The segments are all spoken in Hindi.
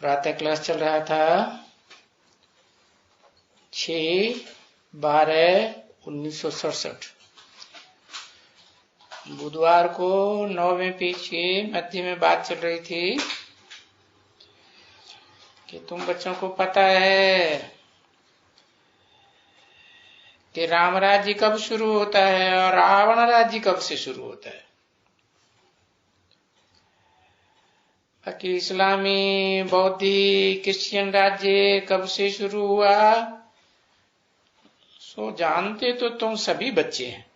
प्रातः क्लास चल रहा था 6/12/1967। बुधवार को 9वें पेज के मध्य में बात चल रही थी कि तुम बच्चों को पता है कि राम राज्य कब शुरू होता है और रावण राज्य कब से शुरू होता है। बाकी इस्लामी, बौद्धी, क्रिश्चियन राज्य कब से शुरू हुआ सो जानते तो तुम सभी बच्चे हैं।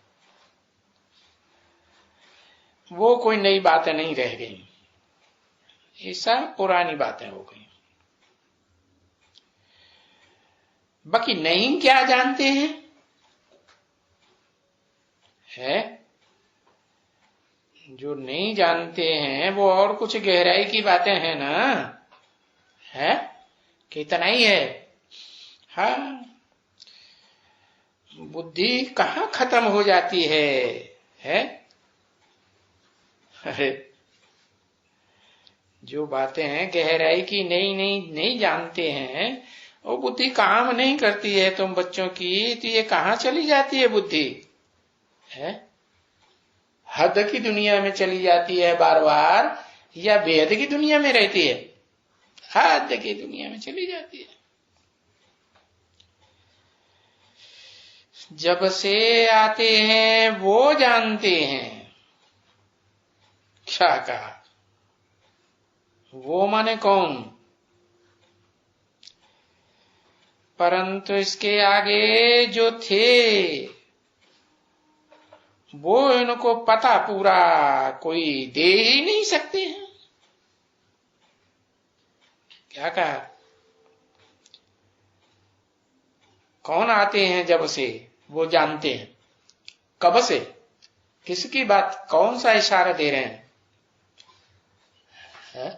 वो कोई नई बातें नहीं रह गई, ये सब पुरानी बातें हो गई। बाकी नहीं क्या जानते हैं है जो नहीं जानते हैं वो और कुछ गहराई की बातें हैं ना, है कितना ही है। हाँ, बुद्धि कहाँ खत्म हो जाती है? अरे जो बातें हैं गहराई की नहीं जानते हैं, वो बुद्धि काम नहीं करती है तुम बच्चों की, तो ये कहाँ चली जाती है बुद्धि? है हद की दुनिया में चली जाती है बार बार, या बेहद की दुनिया में रहती है? हद की दुनिया में चली जाती है। जब से आते हैं वो जानते हैं। क्या कहा? वो माने कौन? परंतु इसके आगे जो थे वो इनको पता पूरा कोई दे ही नहीं सकते हैं। क्या कहा? कौन आते हैं जब से वो जानते हैं। कब से? किसकी बात, कौन सा इशारा दे रहे हैं? है?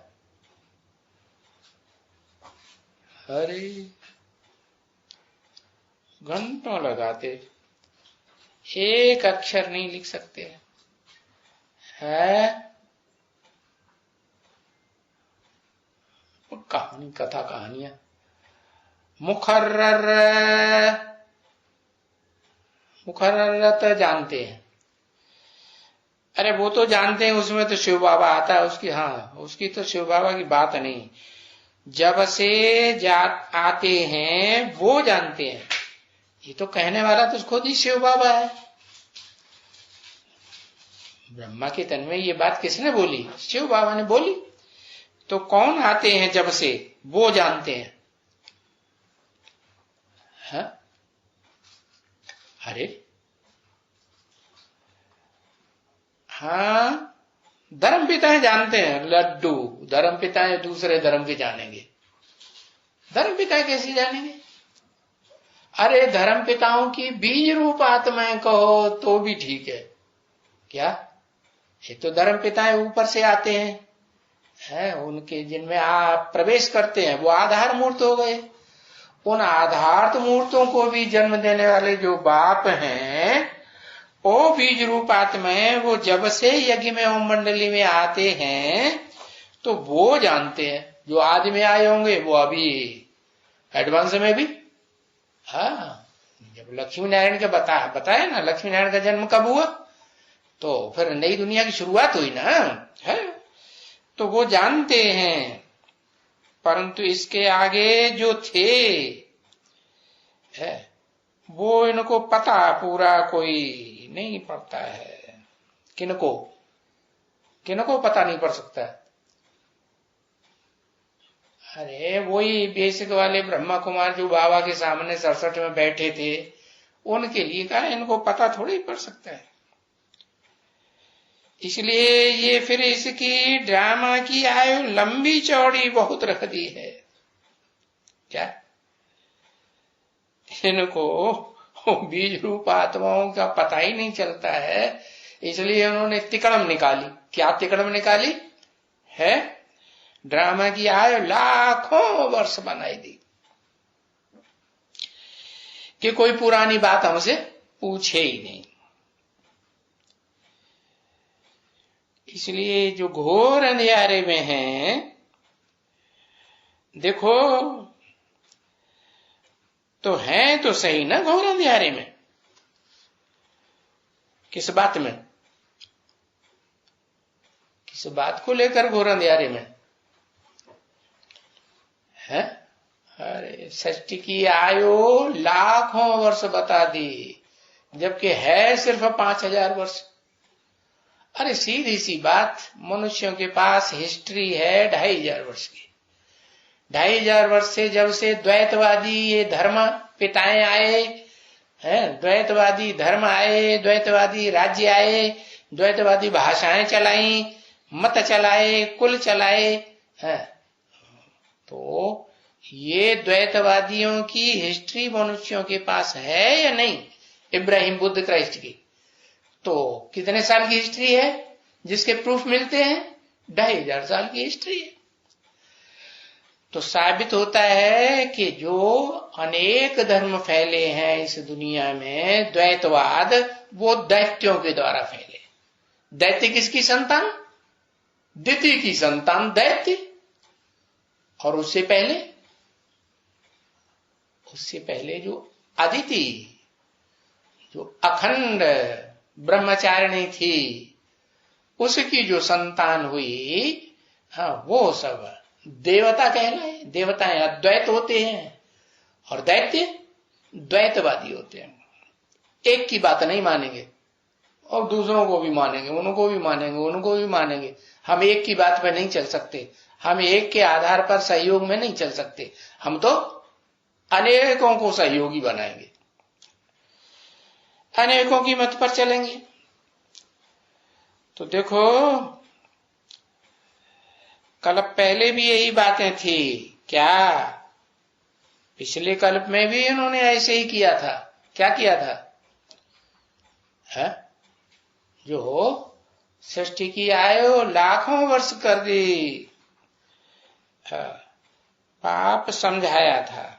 अरे घंटों लगाते, एक अक्षर नहीं लिख सकते है। कहानी, कथा, कहानियां। मुकर्रर तो जानते हैं। अरे वो तो जानते हैं, उसमें तो शिव बाबा आता है उसकी। हाँ, उसकी तो शिव बाबा की बात नहीं। जब से आते हैं वो जानते हैं। ये तो कहने वाला तो खुद ही शिव बाबा है। ब्रह्मा के तन में ये बात किसने बोली? शिव बाबा ने बोली। तो कौन आते हैं जब से वो जानते हैं। हा? अरे हाँ, धर्म पिताएं जानते हैं। लड्डू धर्म पिताएं दूसरे धर्म के जानेंगे? धर्म पिता कैसे जानेंगे? अरे धर्म पिताओं की बीज रूप आत्माएं कहो तो भी ठीक है। क्या ये तो धर्म पिताएं ऊपर से आते हैं, उनके जिनमें आप प्रवेश करते हैं वो आधार मूर्त हो गए। उन आधार मूर्तों को भी जन्म देने वाले जो बाप हैं वो बीज रूप आत्माएं, वो जब से यज्ञ में ओम मंडली में आते हैं तो वो जानते हैं। जो आदि में आए होंगे वो अभी एडवांस में भी। हाँ, जब लक्ष्मी नारायण का बताया ना, लक्ष्मी नारायण का जन्म कब हुआ तो फिर नई दुनिया की शुरुआत हुई ना, है? तो वो जानते हैं। परंतु इसके आगे जो थे है वो इनको पता पूरा कोई नहीं पड़ता है। किनको पता नहीं पड़ सकता। अरे वही बेसिक वाले ब्रह्मा कुमार जो बाबा के सामने 67 में बैठे थे, उनके लिए कहा इनको पता थोड़ी पड़ सकता है। इसलिए ये फिर इसकी ड्रामा की आयु लंबी चौड़ी बहुत रख दी है। क्या इनको बीज रूप आत्माओं का पता ही नहीं चलता है, इसलिए उन्होंने तिकड़म निकाली। क्या तिकड़म निकाली है? ड्रामा की आयु लाखों वर्ष बनाई दी कि कोई पुरानी बात हमसे पूछे ही नहीं। इसलिए जो घोर अंधियारे में हैं देखो तो है तो सही ना घोर अंधियारे में। किस बात में, किस बात को लेकर घोर अंधियारे में है? अरे सृष्टि की आयु लाखों वर्ष बता दी, जबकि है सिर्फ 5000 वर्ष। अरे सीधी सी बात, मनुष्यों के पास हिस्ट्री है 2500 वर्ष की। 2500 वर्ष से जब से द्वैतवादी ये धर्म पिताएं आए हैं, द्वैतवादी धर्म आए, द्वैतवादी राज्य आए, द्वैतवादी भाषाएं चलाई, मत चलाए, कुल चलाए हैं, तो ये द्वैतवादियों की हिस्ट्री मनुष्यों के पास है या नहीं? इब्राहिम, बुद्ध, क्राइस्ट की तो कितने साल की हिस्ट्री है जिसके प्रूफ मिलते हैं? 2500 साल की हिस्ट्री है। तो साबित होता है कि जो अनेक धर्म फैले हैं इस दुनिया में, द्वैतवाद, वो दैत्यों के द्वारा फैले। दैत्य किसकी संतान? दिति की संतान दैत्य। और उससे पहले जो अदिति, जो अखंड ब्रह्मचारिणी थी, उसकी जो संतान हुई, हाँ, वो सब देवता कहलाए। देवताएं अद्वैत होते हैं और दैत्य द्वैतवादी होते हैं। एक की बात नहीं मानेंगे और दूसरों को भी मानेंगे, उनको भी मानेंगे, उनको भी मानेंगे। हम एक की बात पर नहीं चल सकते, हम एक के आधार पर सहयोग में नहीं चल सकते, हम तो अनेकों को सहयोगी बनाएंगे, अनेकों की मत पर चलेंगे। तो देखो कल्प पहले भी यही बातें थी क्या? पिछले कल्प में भी इन्होंने ऐसे ही किया था। क्या किया था? है? जो सृष्टि की आयु लाखों वर्ष कर दी, पाप समझाया था,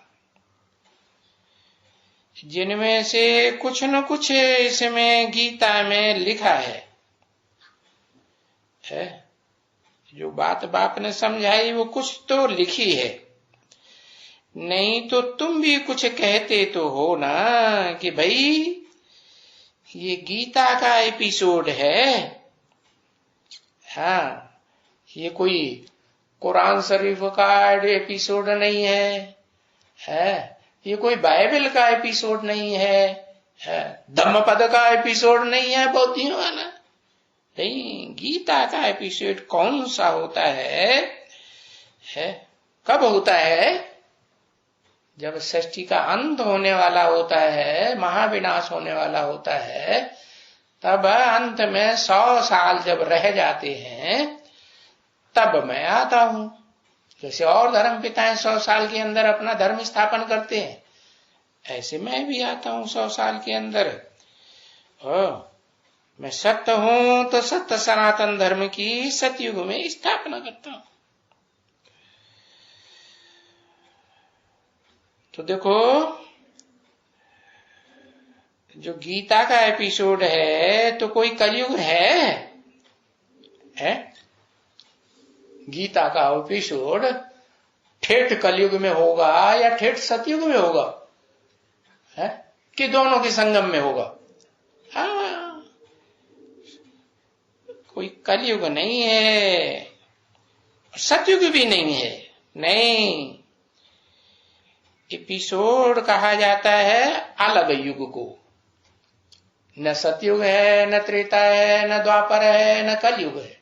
जिनमें से कुछ न कुछ इसमें गीता में लिखा है। जो बात बाप ने समझाई वो कुछ तो लिखी है, नहीं तो तुम भी कुछ कहते तो हो ना कि भाई ये गीता का एपिसोड है। हाँ, ये कोई कुरान शरीफ का एपिसोड नहीं है, ये कोई बाइबल का एपिसोड नहीं है, धम्मपद का एपिसोड नहीं है बौद्धियों वाला। नहीं, गीता का एपिसोड कौन सा होता है? कब होता है? जब सृष्टि का अंत होने वाला होता है, महाविनाश होने वाला होता है, तब अंत में 100 साल जब रह जाते हैं, तब मैं आता हूं। जैसे और धर्म पिताएं 100 साल के अंदर अपना धर्म स्थापन करते हैं, ऐसे मैं भी आता हूं 100 साल के अंदर। मैं सत्य हूं तो सत्य सनातन धर्म की सतयुग में स्थापना करता हूं। तो देखो जो गीता का एपिसोड है तो कोई कलयुग है? गीता का एपिसोड ठेठ कलयुग में होगा या ठेठ सतयुग में होगा? कि दोनों के संगम में होगा? हाँ, कोई कलयुग नहीं है, सतयुग भी नहीं है। नहीं, एपिसोड कहा जाता है अलग युग को। न सतयुग है, न त्रेता है, न द्वापर है, न कलयुग है।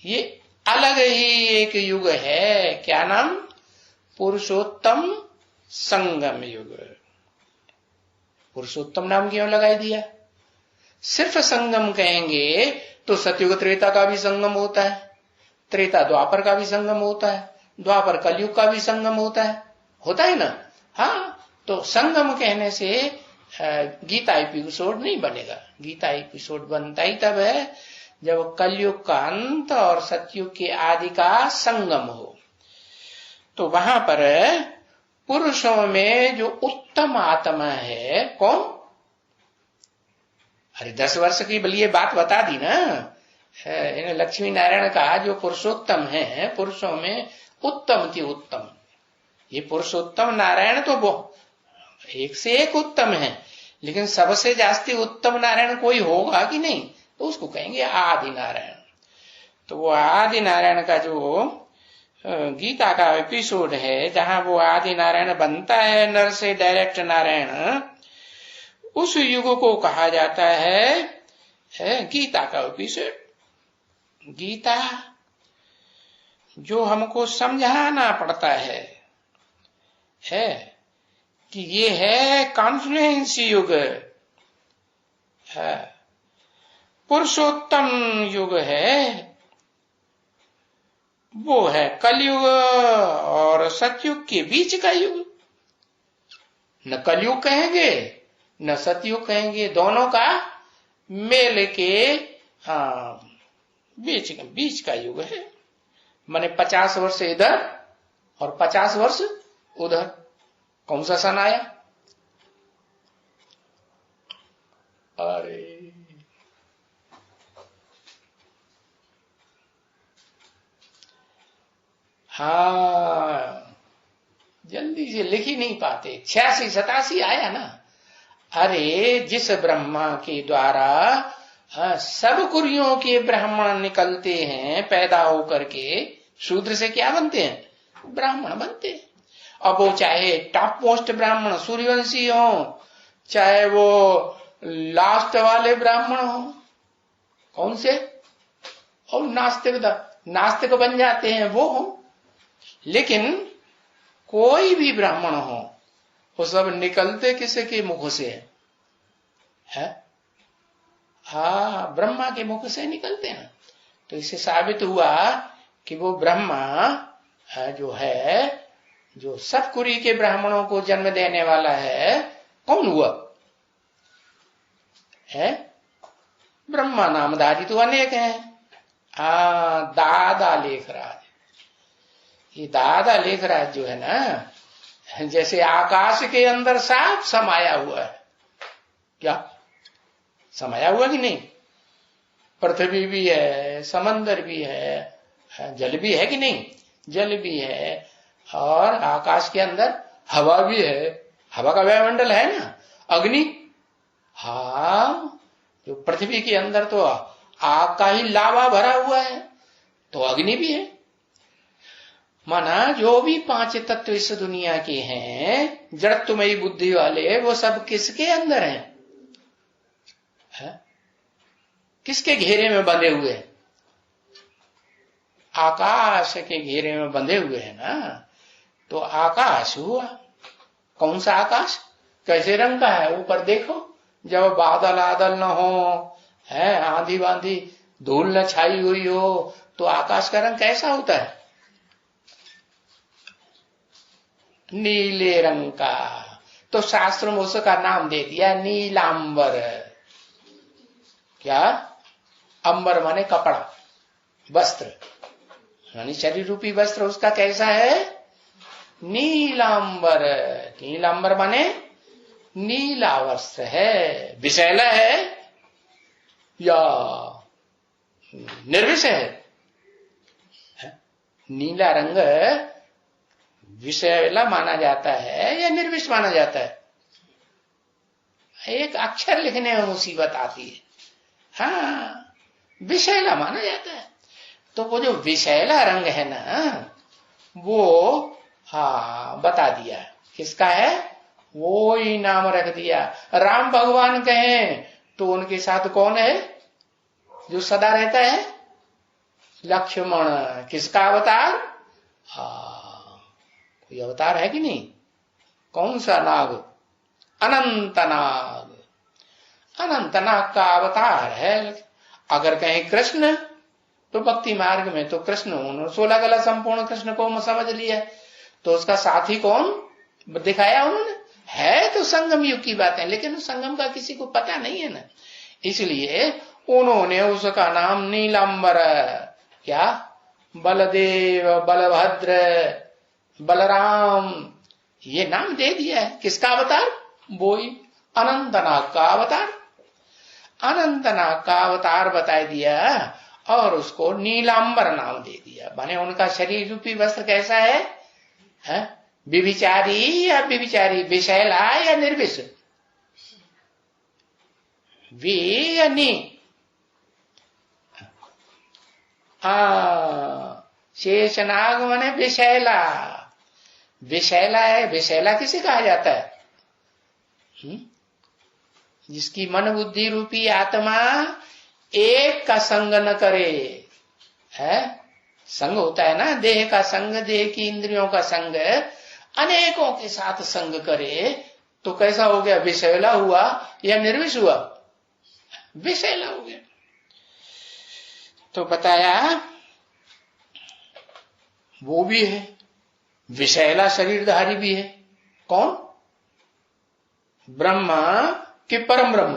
ये अलग ही एक युग है। क्या नाम? पुरुषोत्तम संगम युग। पुरुषोत्तम नाम क्यों लगाई दिया? सिर्फ संगम कहेंगे तो सतयुग त्रेता का भी संगम होता है, त्रेता द्वापर का भी संगम होता है, द्वापर कलयुग का भी संगम होता है ना। हाँ, तो संगम कहने से गीता एपिसोड नहीं बनेगा। गीता एपिसोड बनता ही तब है जब कलयुग का अंत और सतयुग के आदि का संगम हो। तो वहां पर पुरुषों में जो उत्तम आत्मा है कौन? अरे 10 वर्ष की बलिए बात बता दी ना। लक्ष्मी नारायण का जो पुरुषोत्तम है, पुरुषों में उत्तम की उत्तम। ये पुरुषोत्तम नारायण तो वो एक से एक उत्तम है, लेकिन सबसे जास्ती उत्तम नारायण कोई होगा कि नहीं, तो उसको कहेंगे आदि नारायण। तो वो आदि नारायण का जो गीता का एपिसोड है जहां वो आदि नारायण बनता है नर से डायरेक्ट नारायण, उस युग को कहा जाता है गीता का एपिसोड। गीता जो हमको समझाना पड़ता है कि ये है कॉन्फ्लुएंस युग, पुरुषोत्तम युग है, वो है कलयुग और सतयुग के बीच का युग। न कलयुग कहेंगे न सतयुग कहेंगे, दोनों का मेल के बीच का युग है। माने 50 वर्ष इधर और 50 वर्ष उधर। कौन सा सन आया? अरे हाँ, जल्दी से लिख ही नहीं पाते। 86 87 आया ना। अरे जिस ब्रह्मा के द्वारा सब कुरियों के ब्राह्मण निकलते हैं पैदा होकर के, शूद्र से क्या बनते हैं? ब्राह्मण बनते हैं। अब वो चाहे टॉप मोस्ट ब्राह्मण सूर्यवंशी हो, चाहे वो लास्ट वाले ब्राह्मण हो, कौन से, और नास्तिक बन जाते हैं वो हो, लेकिन कोई भी ब्राह्मण हो वो सब निकलते किसी के मुख से है? हाँ, ब्रह्मा के मुख से निकलते हैं। तो इससे साबित हुआ कि वो ब्रह्मा जो है, जो सब कुरी के ब्राह्मणों को जन्म देने वाला है, कौन हुआ है? ब्रह्मा नामधारी तो अनेक हैं। दादा लेखराज, ये दादा लेखराज जो है ना, जैसे आकाश के अंदर साफ समाया हुआ है। क्या समाया हुआ कि नहीं? पृथ्वी भी है, समंदर भी है, जल भी है कि नहीं? जल भी है, और आकाश के अंदर हवा भी है। हवा का वायुमंडल है ना, अग्नि। हाँ, जो पृथ्वी के अंदर तो आग का ही लावा भरा हुआ है, तो अग्नि भी है। माना जो भी 5 तत्व इस दुनिया के हैं, जड़त्वमयी बुद्धि वाले, वो सब किसके अंदर हैं? किसके घेरे में बंधे हुए हैं? आकाश के घेरे में बंधे हुए हैं ना। तो आकाश हुआ, कौन सा आकाश, कैसे रंग का है? ऊपर देखो, जब बादल आदल न हो, है आंधी बांधी, धूल न छाई हुई हो, तो आकाश का रंग कैसा होता है? नीले रंग का। तो शास्त्र में उसका नाम दे दिया नीलांबर। क्या? अंबर माने कपड़ा, वस्त्र, यानी शरीर रूपी वस्त्र उसका कैसा है? नीलांबर। नीलांबर माने नीला वस्त्र है। विषैला है या निर्विषय है? नीला रंग विषैला माना जाता है या निर्विष माना जाता है? एक अक्षर लिखने में मुसीबत आती है। हाँ, विषैला माना जाता है। तो वो जो विषैला रंग है ना, वो बता दिया किसका है, वो ही नाम रख दिया। राम भगवान कहें तो उनके साथ कौन है जो सदा रहता है? लक्ष्मण। किसका अवतार? कोई अवतार है कि नहीं? कौन सा नाग? अनंत नाग। अनंत नाग का अवतार है। अगर कहें कृष्ण, तो भक्ति मार्ग में तो कृष्ण, उन्होंने 16 कला संपूर्ण कृष्ण को समझ लिया, तो उसका साथी कौन दिखाया उन्होंने? है तो संगम युग की बात है, लेकिन उस संगम का किसी को पता नहीं है ना, इसलिए उन्होंने उसका नाम नीलांबर, क्या बलदेव, बलभद्र, बलराम, ये नाम दे दिया है। किसका अवतार? वो ही अनंतनाग का अवतार। अनंतनाग का अवतार बता दिया। और उसको नीलांबर नाम दे दिया। माने उनका शरीर रूपी वस्त्र कैसा है? विभिचारी या विभिचारी, विषैला या निर्विष, वी या नी। शेष नाग माने विषैला। विषैला है, विषैला किसे कहा जाता है? जिसकी मन बुद्धि रूपी आत्मा एक का संग न करे, है? संग होता है ना, देह का संग, देह की इंद्रियों का संग, अनेकों के साथ संग करे तो कैसा हो गया? विषैला हुआ या निर्विष हुआ? विषैला हो गया। तो बताया वो भी है, विषैला शरीरधारी भी है। कौन? ब्रह्मा कि परम ब्रह्म?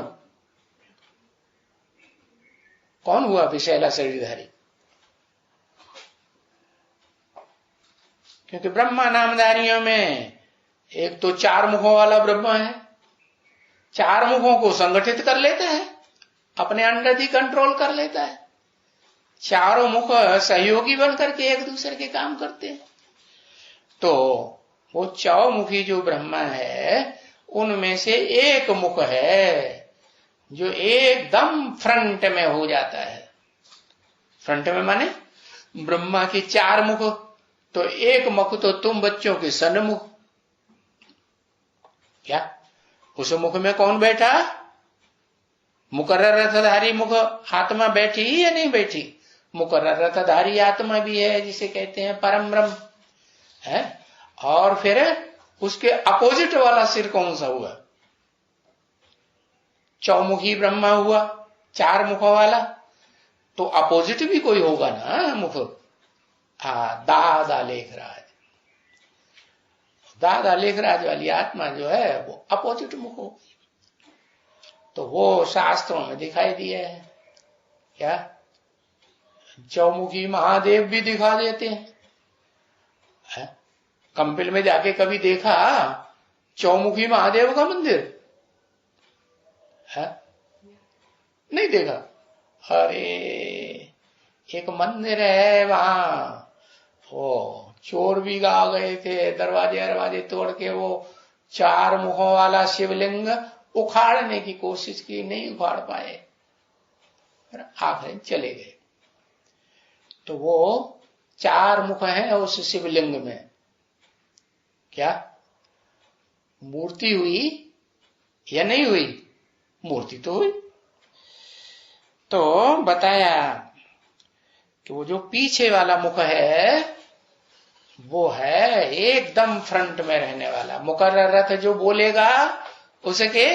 कौन हुआ विषैला शरीरधारी? क्योंकि ब्रह्मा नामधारियों में एक तो चार मुखों वाला ब्रह्मा है, चार मुखों को संगठित कर लेता है, अपने अंडर ही कंट्रोल कर लेता है। चारों मुख सहयोगी बनकर के एक दूसरे के काम करते हैं। तो वो चौमुखी जो ब्रह्मा है उनमें से एक मुख है जो एकदम फ्रंट में हो जाता है। फ्रंट में माने ब्रह्मा की चार मुख, तो एक मुख तो तुम बच्चों के सन्मुख। क्या उस मुख में कौन बैठा? मुकर्रर रथधारी मुख आत्मा बैठी या नहीं बैठी? मुकर्रर रथधारी आत्मा भी है, जिसे कहते हैं परम ब्रह्म है। और फिर उसके अपोजिट वाला सिर कौन सा हुआ? चौमुखी ब्रह्मा हुआ, चार मुखों वाला। तो अपोजिट भी कोई होगा ना मुख। दादा लेखराज, दादा लेखराज वाली आत्मा जो है वो अपोजिट मुख हो। तो वो शास्त्रों में दिखाई दिया है। क्या? चौमुखी महादेव भी दिखा देते हैं। कंपिल में जाके कभी देखा चौमुखी महादेव का मंदिर है? नहीं देखा? अरे एक मंदिर है वहां, वो चोर भी आ गए थे, दरवाजे तोड़ के वो चार मुखों वाला शिवलिंग उखाड़ने की कोशिश की, नहीं उखाड़ पाए, आखिर चले गए। तो वो चार मुख हैं उस शिवलिंग में। क्या मूर्ति हुई या नहीं हुई? मूर्ति तो हुई। तो बताया कि वो जो पीछे वाला मुख है वो है एकदम फ्रंट में रहने वाला। मुकर्रर रथ जो बोलेगा उसके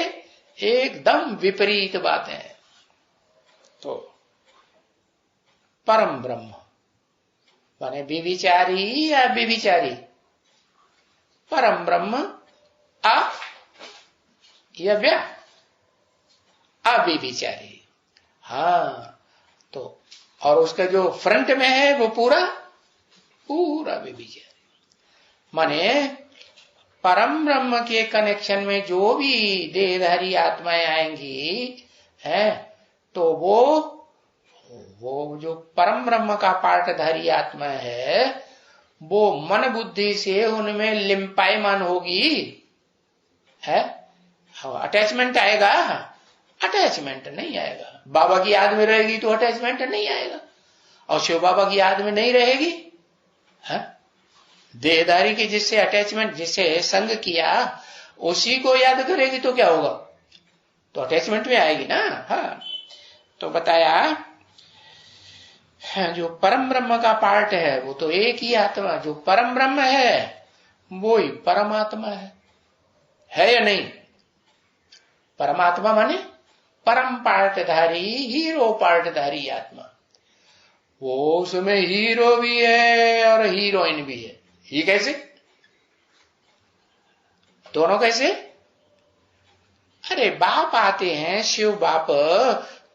एकदम विपरीत बातें हैं। तो परम ब्रह्म माने विविचारी या विविचारी? परम ब्रह्म अ या व्या? अविविचारी। हाँ, तो और उसका जो फ्रंट में है वो पूरा विविचारी। माने परम ब्रह्म के कनेक्शन में जो भी देहधारी आत्माएं आएंगी है, तो वो जो परम ब्रह्म का पार्टधारी आत्मा है वो मन बुद्धि से उनमें लिम्पायमान होगी है। अटैचमेंट आएगा? अटैचमेंट नहीं आएगा। बाबा की याद में रहेगी तो अटैचमेंट नहीं आएगा, और शिव बाबा की याद में नहीं रहेगी है। देहधारी की जिससे अटैचमेंट, जिससे संग किया उसी को याद करेगी तो क्या होगा? तो अटैचमेंट में आएगी ना। हाँ, तो बताया जो परम ब्रह्म का पार्ट है वो तो एक ही आत्मा, जो परम ब्रह्म है वो ही परमात्मा है या नहीं? परमात्मा माने परम पार्टधारी, हीरो पार्टधारी आत्मा। वो उसमें हीरो भी है और हीरोइन भी है। ये कैसे? दोनों कैसे? अरे बाप आते हैं, शिव बाप,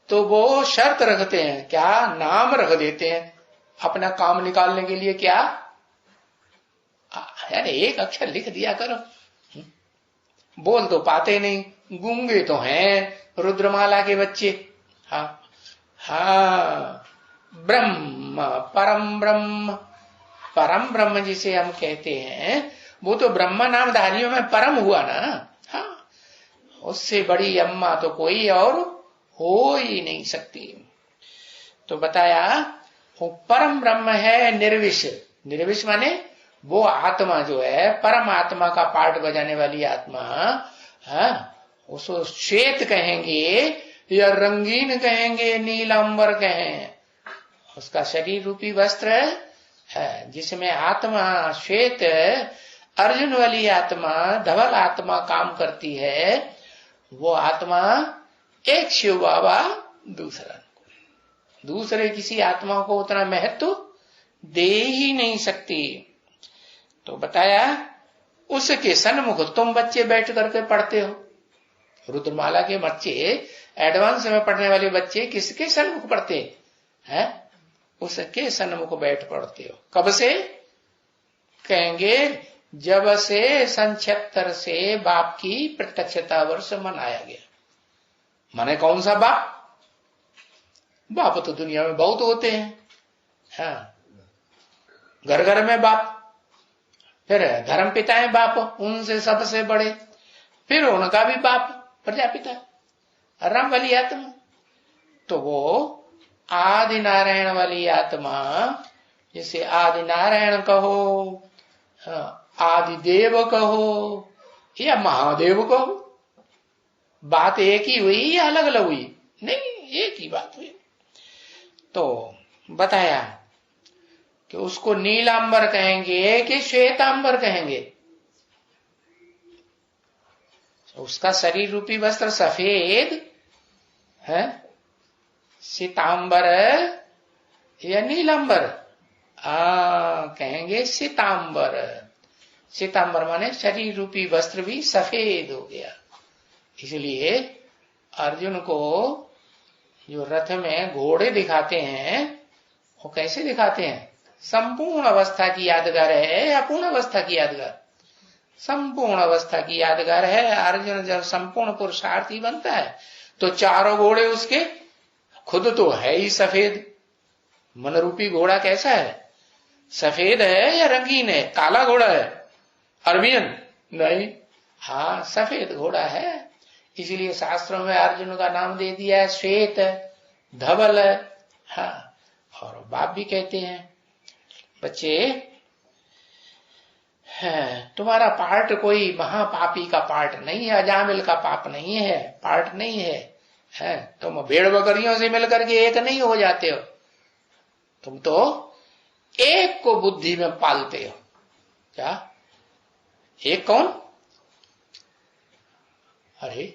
तो वो शर्त रखते हैं, क्या नाम रख देते हैं अपना काम निकालने के लिए। क्या? अरे एक अक्षर लिख दिया करो। बोल तो पाते नहीं, गूंगे तो हैं रुद्रमाला के बच्चे। हाँ, ब्रह्म, परम ब्रह्म, परम ब्रह्म जिसे हम कहते हैं वो तो ब्रह्म नामधारियों में परम हुआ ना। हाँ, उससे बड़ी अम्मा तो कोई और हो ही नहीं सकती। तो बताया वो परम ब्रह्म है निर्विश। निर्विश माने वो आत्मा जो है परम आत्मा का पाठ बजाने वाली आत्मा, हाँ, उसको श्वेत कहेंगे या रंगीन कहेंगे, नीलांबर कहें, उसका शरीर रूपी वस्त्र है जिसमें आत्मा श्वेत अर्जुन वाली आत्मा, धवल आत्मा काम करती है। वो आत्मा एक शिव बाबा, दूसरे किसी आत्मा को उतना महत्व दे ही नहीं सकती। तो बताया उसके सन्मुख तुम बच्चे बैठ करके पढ़ते हो। रुद्रमाला के बच्चे, एडवांस में पढ़ने वाले बच्चे किसके सन्मुख पढ़ते हैं? उसके सन्मुख बैठ पढ़ते हो। कब से? कहेंगे जब से सन 76 से बाप की प्रत्यक्षता वर्ष मनाया गया। माने कौन सा बाप? बाप तो दुनिया में बहुत होते हैं, हाँ, घर घर में बाप, फिर धर्म पिता है बाप, उनसे सबसे बड़े, फिर उनका भी बाप प्रजापिता राम वाली आत्मा। तो वो आदि नारायण वाली आत्मा, जिसे आदि नारायण कहो, आदि देव कहो या महादेव कहो, बात एक ही हुई या अलग अलग हुई? नहीं, एक ही बात हुई। तो बताया कि उसको नीलांबर कहेंगे कि श्वेतांबर कहेंगे। उसका शरीर रूपी वस्त्र सफेद है, सीतांबर या नीलांबर? कहेंगे सीतांबर। सीतांबर माने शरीर रूपी वस्त्र भी सफेद हो गया। इसलिए अर्जुन को जो रथ में घोड़े दिखाते हैं वो कैसे दिखाते हैं? संपूर्ण अवस्था की यादगार है या पूर्ण अवस्था की यादगार? संपूर्ण अवस्था की यादगार है। अर्जुन जब संपूर्ण पुरुषार्थी बनता है तो चारों घोड़े उसके खुद तो है ही सफेद। मन रूपी घोड़ा कैसा है? सफेद है या रंगीन है? काला घोड़ा है, अरबियन नहीं, हाँ, सफेद घोड़ा है। इसलिए शास्त्रों में अर्जुन का नाम दे दिया है श्वेत, धवल, हाँ। और बाप भी कहते हैं बच्चे, तुम्हारा पार्ट कोई महापापी का पार्ट नहीं है, अजामिल का पाप नहीं है, पार्ट नहीं है, तुम भेड़ बकरियों से मिलकर के एक नहीं हो जाते हो, तुम तो एक को बुद्धि में पालते हो। क्या एक कौन? अरे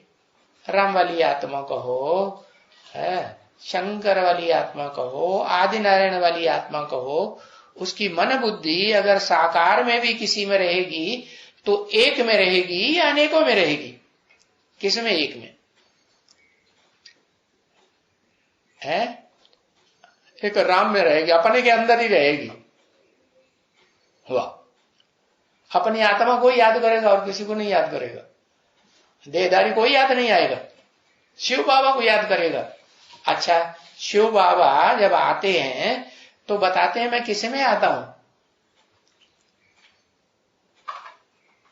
राम वाली आत्मा कहो, है शंकर वाली आत्मा कहो, आदि नारायण वाली आत्मा कहो, उसकी मन बुद्धि अगर साकार में भी किसी में रहेगी तो एक में रहेगी या अनेकों में रहेगी? किस में? एक में है, एक राम में रहेगी, अपने के अंदर ही रहेगी। हुआ, अपनी आत्मा को याद करेगा और किसी को नहीं याद करेगा। देहधारी कोई याद नहीं आएगा, शिव बाबा को याद करेगा। अच्छा, शिव बाबा जब आते हैं तो बताते हैं मैं किस में आता हूं?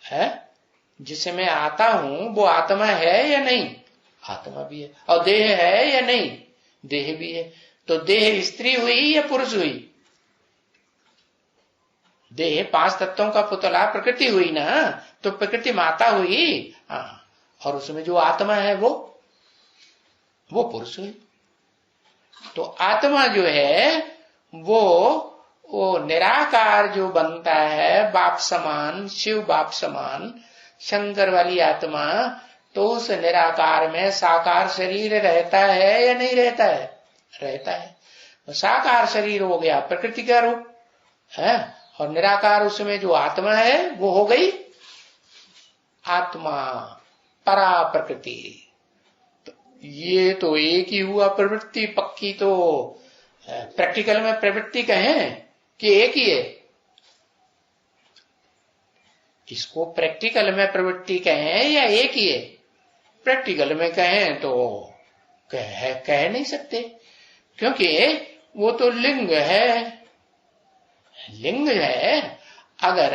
है जिसमें आता हूं वो आत्मा है या नहीं? आत्मा भी है। और देह है या नहीं? देह भी है। तो देह स्त्री हुई या पुरुष हुई? देह 5 तत्वों का पुतला प्रकृति हुई ना, तो प्रकृति माता हुई, हाँ। और उसमें जो आत्मा है वो पुरुष हुई। तो आत्मा जो है वो निराकार जो बनता है, बाप समान, शिव बाप समान, शंकर वाली आत्मा, तो उस निराकार में साकार शरीर रहता है या नहीं रहता है? रहता है। तो साकार शरीर हो गया प्रकृति का रूप है, और निराकार उसमें जो आत्मा है वो हो गई आत्मा, परा प्रकृति। तो ये तो एक ही हुआ प्रवृत्ति पक्की। तो प्रैक्टिकल में प्रवृत्ति कहें कि एक ही है? इसको प्रैक्टिकल में प्रवृत्ति कहें या एक ही है? प्रैक्टिकल में कहें तो कह नहीं सकते, क्योंकि वो तो लिंग है। लिंग है। अगर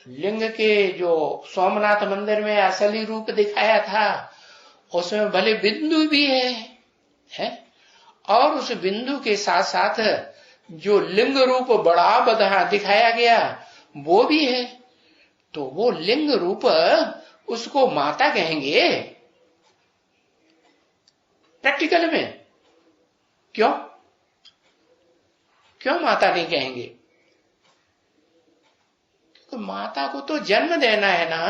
लिंग के जो सोमनाथ मंदिर में असली रूप दिखाया था उसमें भले बिंदु भी है? और उस बिंदु के साथ साथ जो लिंग रूप बड़ा बड़ा दिखाया गया वो भी है। तो वो लिंग रूप उसको माता कहेंगे प्रैक्टिकल में? क्यों माता नहीं कहेंगे? क्योंकि माता को तो जन्म देना है ना।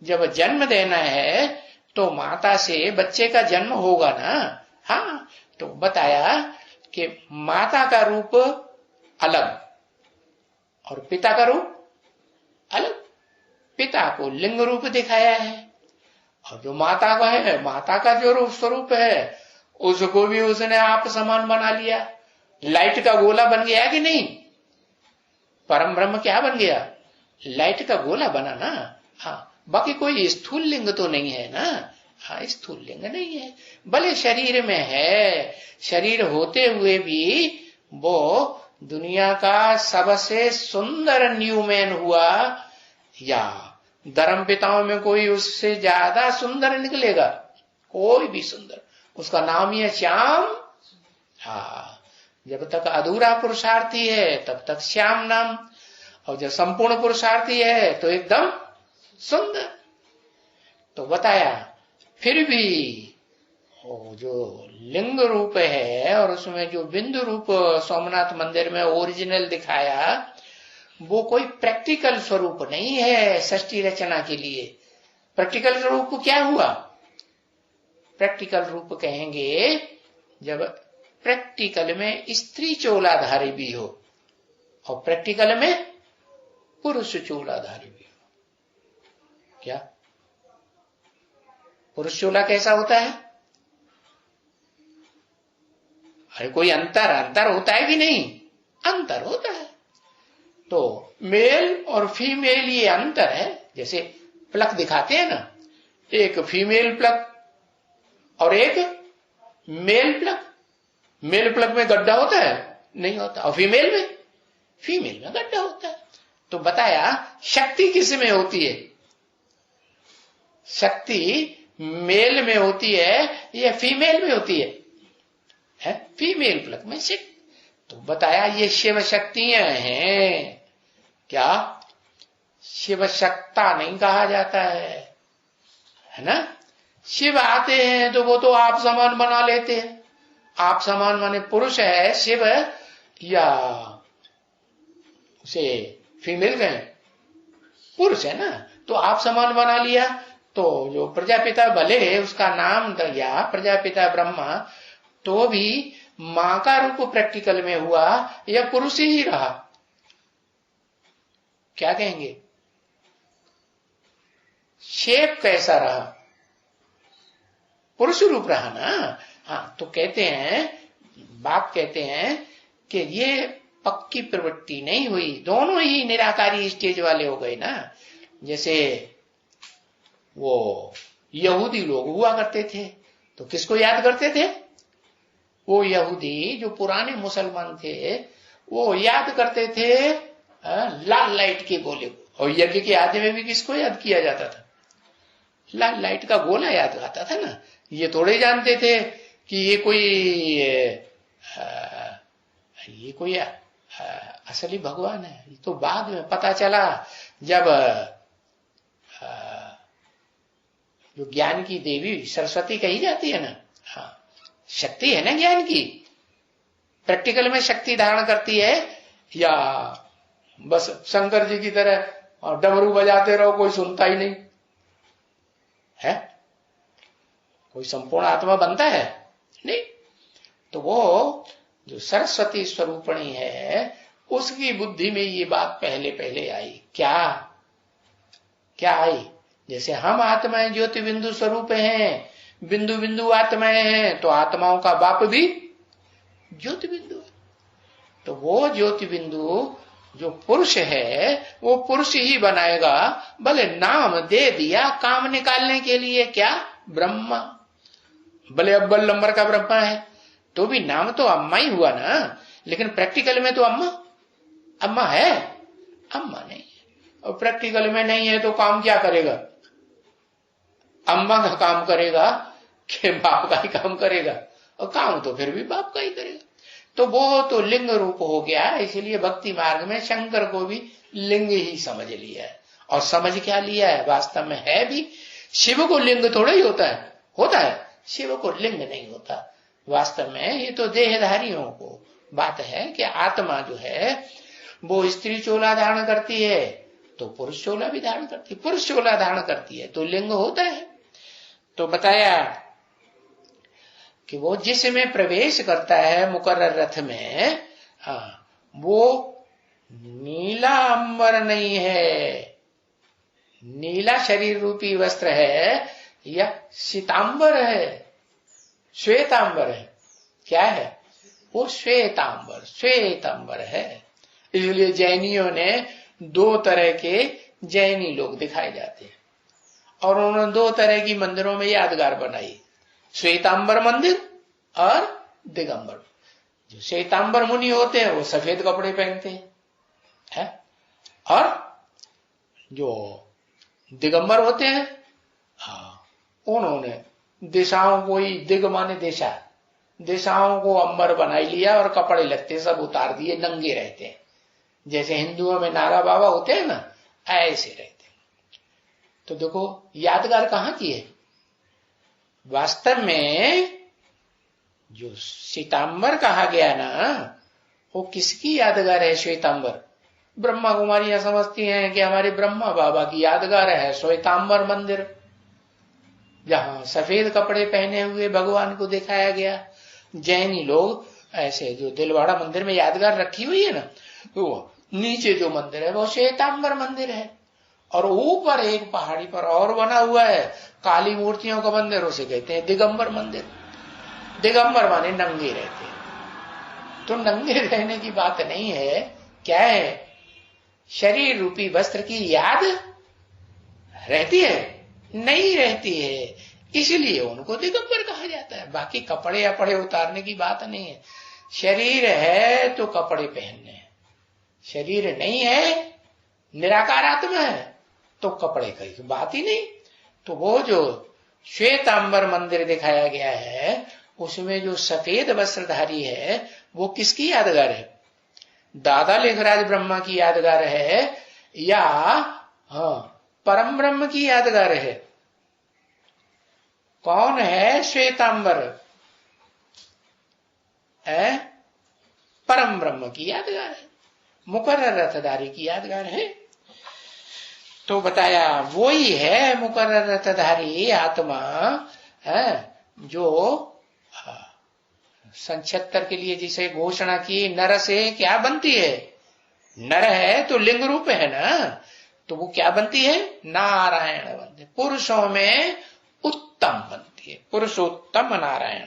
जब जन्म देना है तो माता से बच्चे का जन्म होगा ना। हाँ, तो बताया कि माता का रूप अलग और पिता का रूप अलग। पिता को लिंग रूप दिखाया है और जो माता का है, माता का जो रूप स्वरूप है उसको भी उसने आप समान बना लिया। लाइट का गोला बन गया कि नहीं? परम ब्रह्म क्या बन गया? लाइट का गोला बना ना। हाँ, बाकी कोई स्थूल लिंग तो नहीं है ना। हाँ, स्थूल लिंग नहीं है, भले शरीर में है। शरीर होते हुए भी वो दुनिया का सबसे सुंदर न्यूमैन हुआ, या धर्म पिताओं में कोई उससे ज्यादा सुंदर निकलेगा? कोई भी सुंदर, उसका नाम ही है श्याम। हाँ, जब तक अधूरा पुरुषार्थी है तब तक श्याम नाम, और जब संपूर्ण पुरुषार्थी है तो एकदम सुंदर। तो बताया फिर भी वो जो लिंग रूप है और उसमें जो बिंदु रूप सोमनाथ मंदिर में ओरिजिनल दिखाया वो कोई प्रैक्टिकल स्वरूप नहीं है सृष्टि रचना के लिए। प्रैक्टिकल रूप क्या हुआ? प्रैक्टिकल रूप कहेंगे जब प्रैक्टिकल में स्त्री चोलाधारी भी हो और प्रैक्टिकल में पुरुष चोलाधारी भी हो। क्या पुरुष चोला कैसा होता है? अरे कोई अंतर होता है कि नहीं? अंतर होता है। तो मेल और फीमेल ये अंतर है। जैसे प्लक दिखाते हैं ना, एक फीमेल प्लक और एक मेल प्लक। मेल प्लक में गड्ढा होता है? नहीं होता। और फीमेल में गड्ढा होता है। तो बताया शक्ति किस में होती है? शक्ति मेल में होती है या फीमेल में होती है? फीमेल प्लक में शक्ति। तो बताया ये शिव शक्तियां हैं। क्या शिव शक्ता नहीं कहा जाता है ना? शिव आते हैं तो वो तो आप समान बना लेते हैं। आप समान माने पुरुष है शिव, या उसे फीमेल कहें? पुरुष है ना, तो आप समान बना लिया। तो जो प्रजापिता भले उसका नाम दिया प्रजापिता ब्रह्मा, तो भी मां का रूप प्रैक्टिकल में हुआ या पुरुष ही रहा? क्या कहेंगे? शेप कैसा रहा? पुरुष रूप रहा ना। हाँ, तो कहते हैं, बाप कहते हैं कि ये पक्की प्रवृत्ति नहीं हुई, दोनों ही निराकारी स्टेज वाले हो गए ना। जैसे वो यहूदी लोग हुआ करते थे तो किसको याद करते थे? वो यहूदी जो पुराने मुसलमान थे वो याद करते थे लाल लाइट के गोले को। और यज्ञ के आदि में भी किसको याद किया जाता था? लाल लाइट का गोला याद आता था ना। ये थोड़े जानते थे कि ये कोई असली भगवान है। ये तो बाद में पता चला जब जो ज्ञान की देवी सरस्वती कही जाती है ना, हाँ, शक्ति है ना ज्ञान की, प्रैक्टिकल में शक्ति धारण करती है, या बस शंकर जी की तरह और डमरू बजाते रहो कोई सुनता ही नहीं है? कोई संपूर्ण आत्मा बनता है? नहीं। तो वो जो सरस्वती स्वरूपणी है उसकी बुद्धि में ये बात पहले पहले आई। क्या आई? जैसे हम आत्माएं ज्योति बिंदु स्वरूप हैं, बिंदु बिंदु आत्माएं हैं, तो आत्माओं का बाप भी ज्योति बिंदु है। तो वो ज्योति बिंदु जो पुरुष है वो पुरुष ही बनाएगा, भले नाम दे दिया काम निकालने के लिए। क्या? ब्रह्मा। भले अव्वल नंबर का ब्रह्मा है तो भी नाम तो अम्मा ही हुआ ना, लेकिन प्रैक्टिकल में तो अम्मा है, अम्मा नहीं है। और प्रैक्टिकल में नहीं है तो काम क्या करेगा? अम्मा का काम करेगा कि बाप का ही काम करेगा? और काम तो फिर भी बाप का ही करेगा। तो वो तो लिंग रूप हो गया। इसलिए भक्ति मार्ग में शंकर को भी लिंग ही समझ लिया है। और समझ क्या लिया है? वास्तव में है भी शिव को लिंग थोड़ा ही होता है शिव को लिंग नहीं होता। वास्तव में ये तो देहधारियों को बात है कि आत्मा जो है वो स्त्री चोला धारण करती है तो पुरुष चोला भी धारण करती है, पुरुष चोला धारण करती है तो लिंग होता है। तो बताया कि वो जिसमें प्रवेश करता है मुकर्रर रथ में, वो नीला अंबर नहीं है, नीला शरीर रूपी वस्त्र है या श्वेतांबर है, श्वेतांबर है। क्या है वो? श्वेतांबर है। इसलिए जैनियों ने दो तरह के जैनी लोग दिखाए जाते हैं और उन्होंने दो तरह की मंदिरों में यादगार बनाई, श्वेतांबर मंदिर और दिगंबर। जो श्वेतांबर मुनि होते हैं वो सफेद कपड़े पहनते हैं, और जो दिगंबर होते हैं उन्होंने दिशाओं को ही, दिग माने दिशाओं को अंबर बनाई लिया और कपड़े लगते सब उतार दिए, नंगे रहते हैं। जैसे हिंदुओं में नागा बाबा होते हैं ना, ऐसे रहते हैं। तो देखो यादगार कहां की है? वास्तव में जो श्वेतांबर कहा गया ना, वो किसकी यादगार है? श्वेतांबर ब्रह्मा कुमारियां समझती हैं कि हमारे ब्रह्मा बाबा की यादगार है श्वेतांबर मंदिर, जहां सफेद कपड़े पहने हुए भगवान को दिखाया गया। जैनी लोग ऐसे जो दिलवाड़ा मंदिर में यादगार रखी हुई है ना, वो नीचे जो मंदिर है वो श्वेतांबर मंदिर है, और ऊपर एक पहाड़ी पर और बना हुआ है काली मूर्तियों का मंदिर, उसे कहते हैं दिगंबर मंदिर। दिगंबर माने नंगे रहते हैं। तो नंगे रहने की बात नहीं है, क्या है? शरीर रूपी वस्त्र की याद रहती है? नहीं रहती है, इसलिए उनको दिगंबर कहा जाता है। बाकी कपड़े अपड़े उतारने की बात नहीं है। शरीर है तो कपड़े पहनने हैं, शरीर नहीं है, निराकार आत्मा है तो कपड़े की बात ही नहीं। तो वो जो श्वेतांबर मंदिर दिखाया गया है उसमें जो सफेद वस्त्रधारी है वो किसकी यादगार है? दादा लेखराज ब्रह्मा की यादगार है या परम ब्रह्म की यादगार है? कौन है श्वेतांबर? परम ब्रह्म की यादगार है, मुकर्रर रथधारी की यादगार है। तो बताया वो ही है मुकर्रर रथधारी आत्मा है, जो संक्षेत्र के लिए जिसे घोषणा की, नर से क्या बनती है? नर है तो लिंग रूप है ना, तो वो क्या बनती है? नारायण बनती है, पुरुषों में उत्तम बनती है, पुरुषोत्तम नारायण।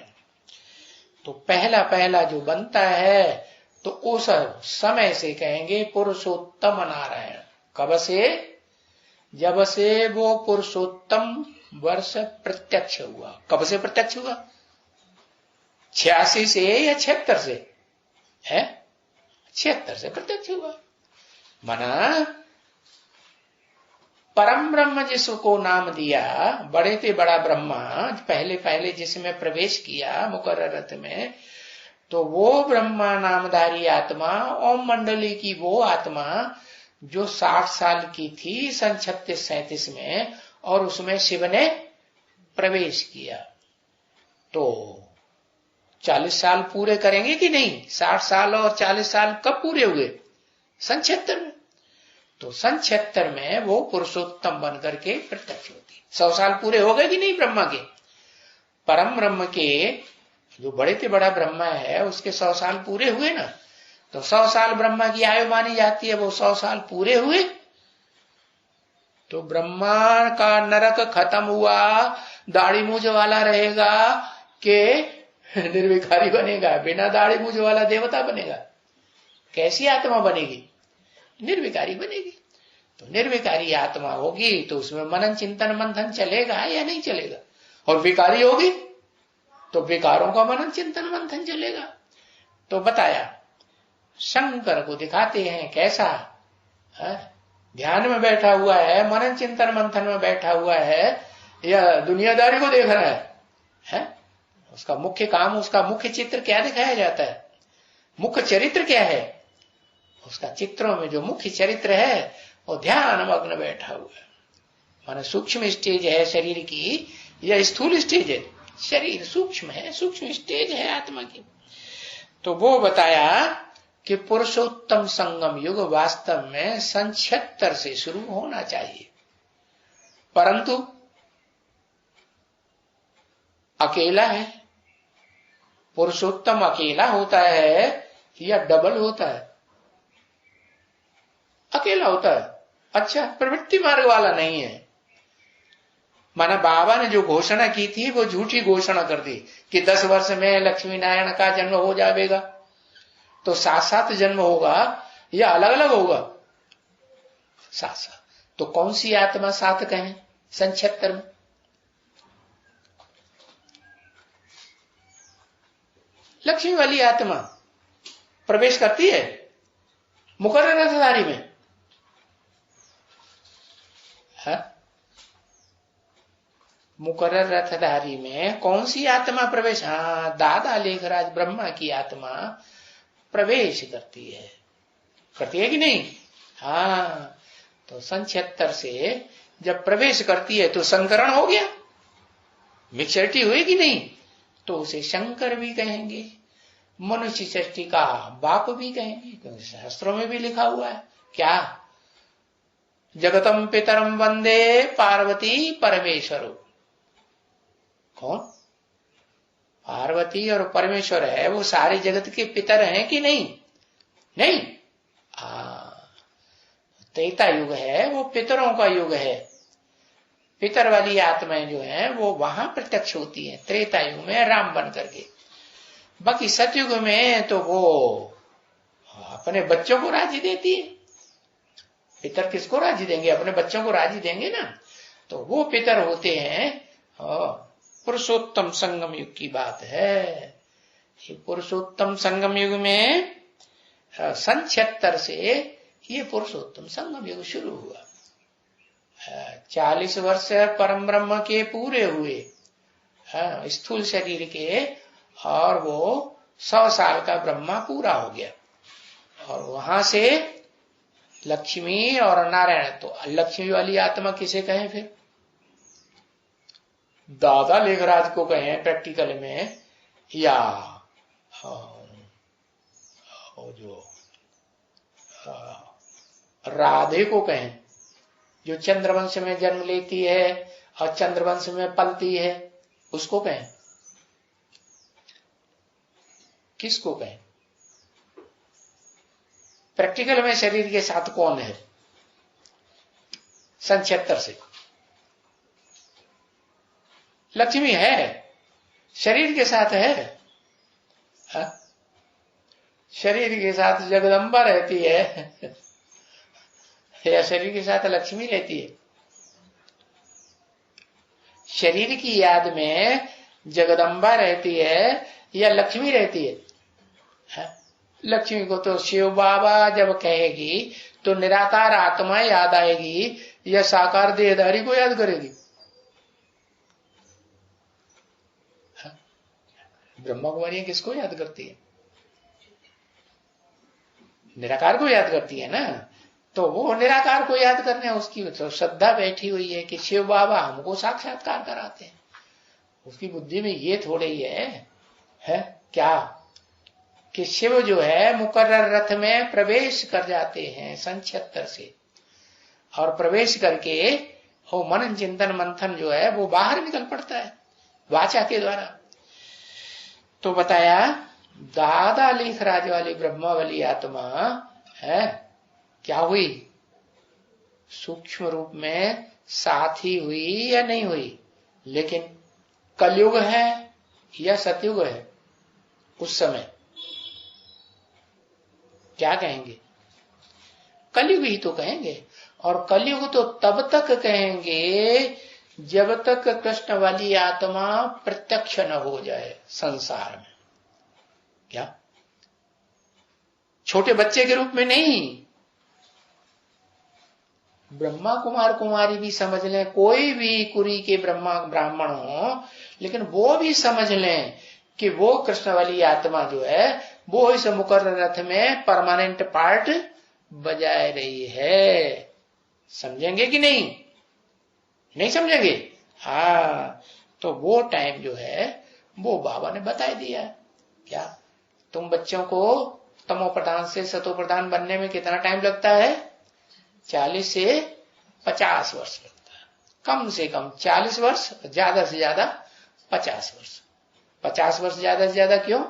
तो पहला जो बनता है तो उस समय से कहेंगे पुरुषोत्तम नारायण। कब से? जब से वो पुरुषोत्तम वर्ष प्रत्यक्ष हुआ। कब से प्रत्यक्ष हुआ? 86 से या 76 से? है 76 से प्रत्यक्ष हुआ। मना परम ब्रह्म जिसको नाम दिया, बड़े से बड़ा ब्रह्मा पहले जिसमें प्रवेश किया मुकर्रर रथ में, तो वो ब्रह्मा नामधारी आत्मा ओम मंडली की वो आत्मा जो 60 साल की थी सन 36-37 में, और उसमें शिव ने प्रवेश किया। तो 40 साल पूरे करेंगे कि नहीं? 60 साल और 40 साल कब पूरे हुए? सन 76 में। तो सन 76 में वो पुरुषोत्तम बनकर के प्रत्यक्ष होती। 100 साल पूरे हो गए कि नहीं ब्रह्मा के? परम ब्रह्म के जो बड़े से बड़ा ब्रह्मा है उसके 100 साल पूरे हुए ना, तो 100 साल ब्रह्मा की आयु मानी जाती है, वो 100 साल पूरे हुए। तो ब्रह्मा का नरक खत्म हुआ, दाढ़ी मूछ वाला रहेगा कि निर्विकारी बनेगा? बिना दाढ़ी मूछ वाला देवता बनेगा? कैसी आत्मा बनेगी? निर्विकारी बनेगी। तो निर्विकारी आत्मा होगी तो उसमें मनन चिंतन मंथन चलेगा या नहीं चलेगा? और विकारी होगी तो विकारों का मनन चिंतन मंथन चलेगा। तो बताया शंकर को दिखाते हैं कैसा है? ध्यान में बैठा हुआ है, मनन चिंतन मंथन में बैठा हुआ है, या दुनियादारी को देख रहा है? उसका मुख्य काम, उसका मुख्य चित्र क्या दिखाया जाता है? मुख्य चरित्र क्या है उसका? चित्रों में जो मुख्य चरित्र है वो ध्यान मग्न बैठा हुआ है। माने सूक्ष्म स्टेज है शरीर की या स्थूल स्टेज है? शरीर सूक्ष्म है, सूक्ष्म स्टेज है आत्मा की। तो वो बताया कि पुरुषोत्तम संगम युग वास्तव में सन 76 से शुरू होना चाहिए, परंतु अकेला है। पुरुषोत्तम अकेला होता है या डबल होता है? अकेला होता है। अच्छा, प्रवृत्ति मार्ग वाला नहीं है। माना बाबा ने जो घोषणा की थी वो झूठी घोषणा कर दी कि 10 वर्ष में लक्ष्मी नारायण का जन्म हो जाएगा। तो साथ साथ जन्म होगा या अलग अलग होगा? साथ साथ। तो कौन सी आत्मा साथ कहें सन 76 में? लक्ष्मी वाली आत्मा प्रवेश करती है मुकर्रर रथधारी में, है? मुकर्रर रथधारी में कौन सी आत्मा प्रवेश? हाँ, दादा लेखराज ब्रह्मा की आत्मा प्रवेश करती है कि नहीं? हाँ। तो सन 76 से जब प्रवेश करती है तो संकरण हो गया, मिक्सरिटी हुई कि नहीं? तो उसे शंकर भी कहेंगे, मनुष्य सृष्टि का बाप भी कहेंगे, क्योंकि शास्त्रों में भी लिखा हुआ है क्या? जगतम पितरम वंदे पार्वती परमेश्वरो। कौन? पार्वती और परमेश्वर है, वो सारे जगत के पितर हैं कि नहीं? नहीं। त्रेता युग है, वो पितरों का युग है। पितर वाली आत्माएं जो हैं वो वहां प्रत्यक्ष होती हैं त्रेता युग में राम बन करके। बाकी सतयुग में तो वो अपने बच्चों को राजी देती है। पितर किसको राजी देंगे? अपने बच्चों को राजी देंगे ना। तो वो पितर होते हैं। पुरुषोत्तम संगम युग की बात है। पुरुषोत्तम संगम युग में सन 76 से ये पुरुषोत्तम संगम युग शुरू हुआ। 40 वर्ष परम ब्रह्म के पूरे हुए स्थूल शरीर के, और वो 100 साल का ब्रह्मा पूरा हो गया। और वहां से लक्ष्मी और नारायण, तो लक्ष्मी वाली आत्मा किसे कहें फिर? दादा लेखराज को कहें प्रैक्टिकल में, या जो राधे को कहें जो चंद्रवंश में जन्म लेती है और चंद्रवंश में पलती है, उसको कहें? किसको कहें? प्रैक्टिकल में शरीर के साथ कौन है सन 76 से? लक्ष्मी है, शरीर के साथ है। शरीर के साथ जगदम्बा रहती है या शरीर के साथ लक्ष्मी रहती है? शरीर की याद में जगदम्बा रहती है या लक्ष्मी रहती है? लक्ष्मी को तो शिव बाबा जब कहेगी तो निराकार आत्मा याद आएगी या साकार देहधारी को याद करेगी? ब्रह्मा कुमारी किसको याद करती है? निराकार को याद करती है ना। तो वो निराकार को याद करने उसकी तो श्रद्धा बैठी हुई है कि शिव बाबा हमको साक्षात्कार कराते हैं। उसकी बुद्धि में ये थोड़े ही है क्या कि शिव जो है मुकर्रर रथ में प्रवेश कर जाते हैं सन 76 से, और प्रवेश करके वो मनन चिंतन मंथन जो है वो बाहर निकल पड़ता है वाचा के द्वारा। तो बताया दादा लेखराज वाली ब्रह्मा वाली आत्मा है क्या हुई? सूक्ष्म रूप में साथी हुई या नहीं हुई? लेकिन कलयुग है या सतयुग है उस समय? क्या कहेंगे? कलयुग ही तो कहेंगे। और कलयुग तो तब तक कहेंगे जब तक कृष्ण वाली आत्मा प्रत्यक्ष न हो जाए संसार में। क्या? छोटे बच्चे के रूप में नहीं, ब्रह्मा कुमार कुमारी भी समझ लें, कोई भी कुरी के ब्रह्मा ब्राह्मण हो, लेकिन वो भी समझ लें कि वो कृष्ण वाली आत्मा जो है वो इस मुकर्रर रथ में परमानेंट पार्ट बजा रही है। समझेंगे कि नहीं? नहीं समझेंगे? हाँ, तो वो टाइम जो है वो बाबा ने बता दिया। क्या? तुम बच्चों को तमो प्रधान से सतो प्रधान बनने में कितना टाइम लगता है? 40 से 50 वर्ष लगता है, कम से कम 40 वर्ष, ज्यादा से ज्यादा 50 वर्ष। 50 वर्ष ज्यादा से ज्यादा क्यों?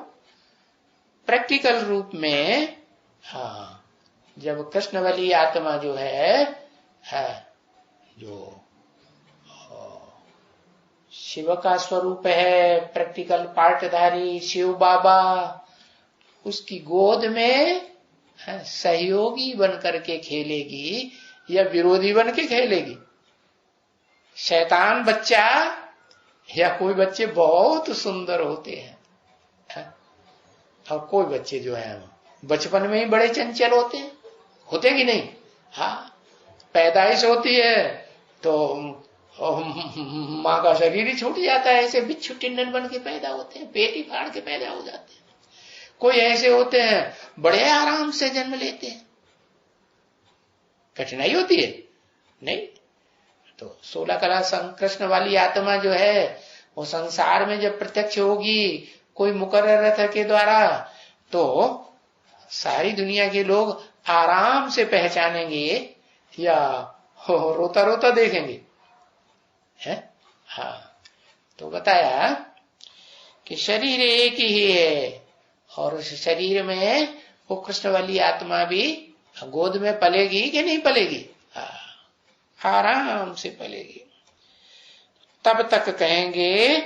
प्रैक्टिकल रूप में, हाँ, जब कृष्ण वाली आत्मा जो है जो शिव का स्वरूप है, प्रैक्टिकल पार्टधारी शिव बाबा, उसकी गोद में सहयोगी बन करके खेलेगी या विरोधी बन के खेलेगी? शैतान बच्चा या कोई बच्चे बहुत सुंदर होते हैं और कोई बच्चे जो है बचपन में ही बड़े चंचल होते कि नहीं? हाँ, पैदाइश होती है तो माँ का शरीर ही छूट जाता है, ऐसे बिच्छू टिंडन बन के पैदा होते हैं, पेट ही फाड़ के पैदा हो जाते हैं। कोई ऐसे होते हैं बड़े आराम से जन्म लेते हैं, कठिनाई होती है नहीं? तो 16 कला कृष्ण वाली आत्मा जो है वो संसार में जब प्रत्यक्ष होगी कोई मुकर्रर रथ के द्वारा, तो सारी दुनिया के लोग आराम से पहचानेंगे या रोता रोता देखेंगे है? हाँ, तो बताया कि शरीर एक ही है और उस शरीर में वो कृष्ण वाली आत्मा भी गोद में पलेगी कि नहीं पलेगी? आराम से पलेगी। तब तक कहेंगे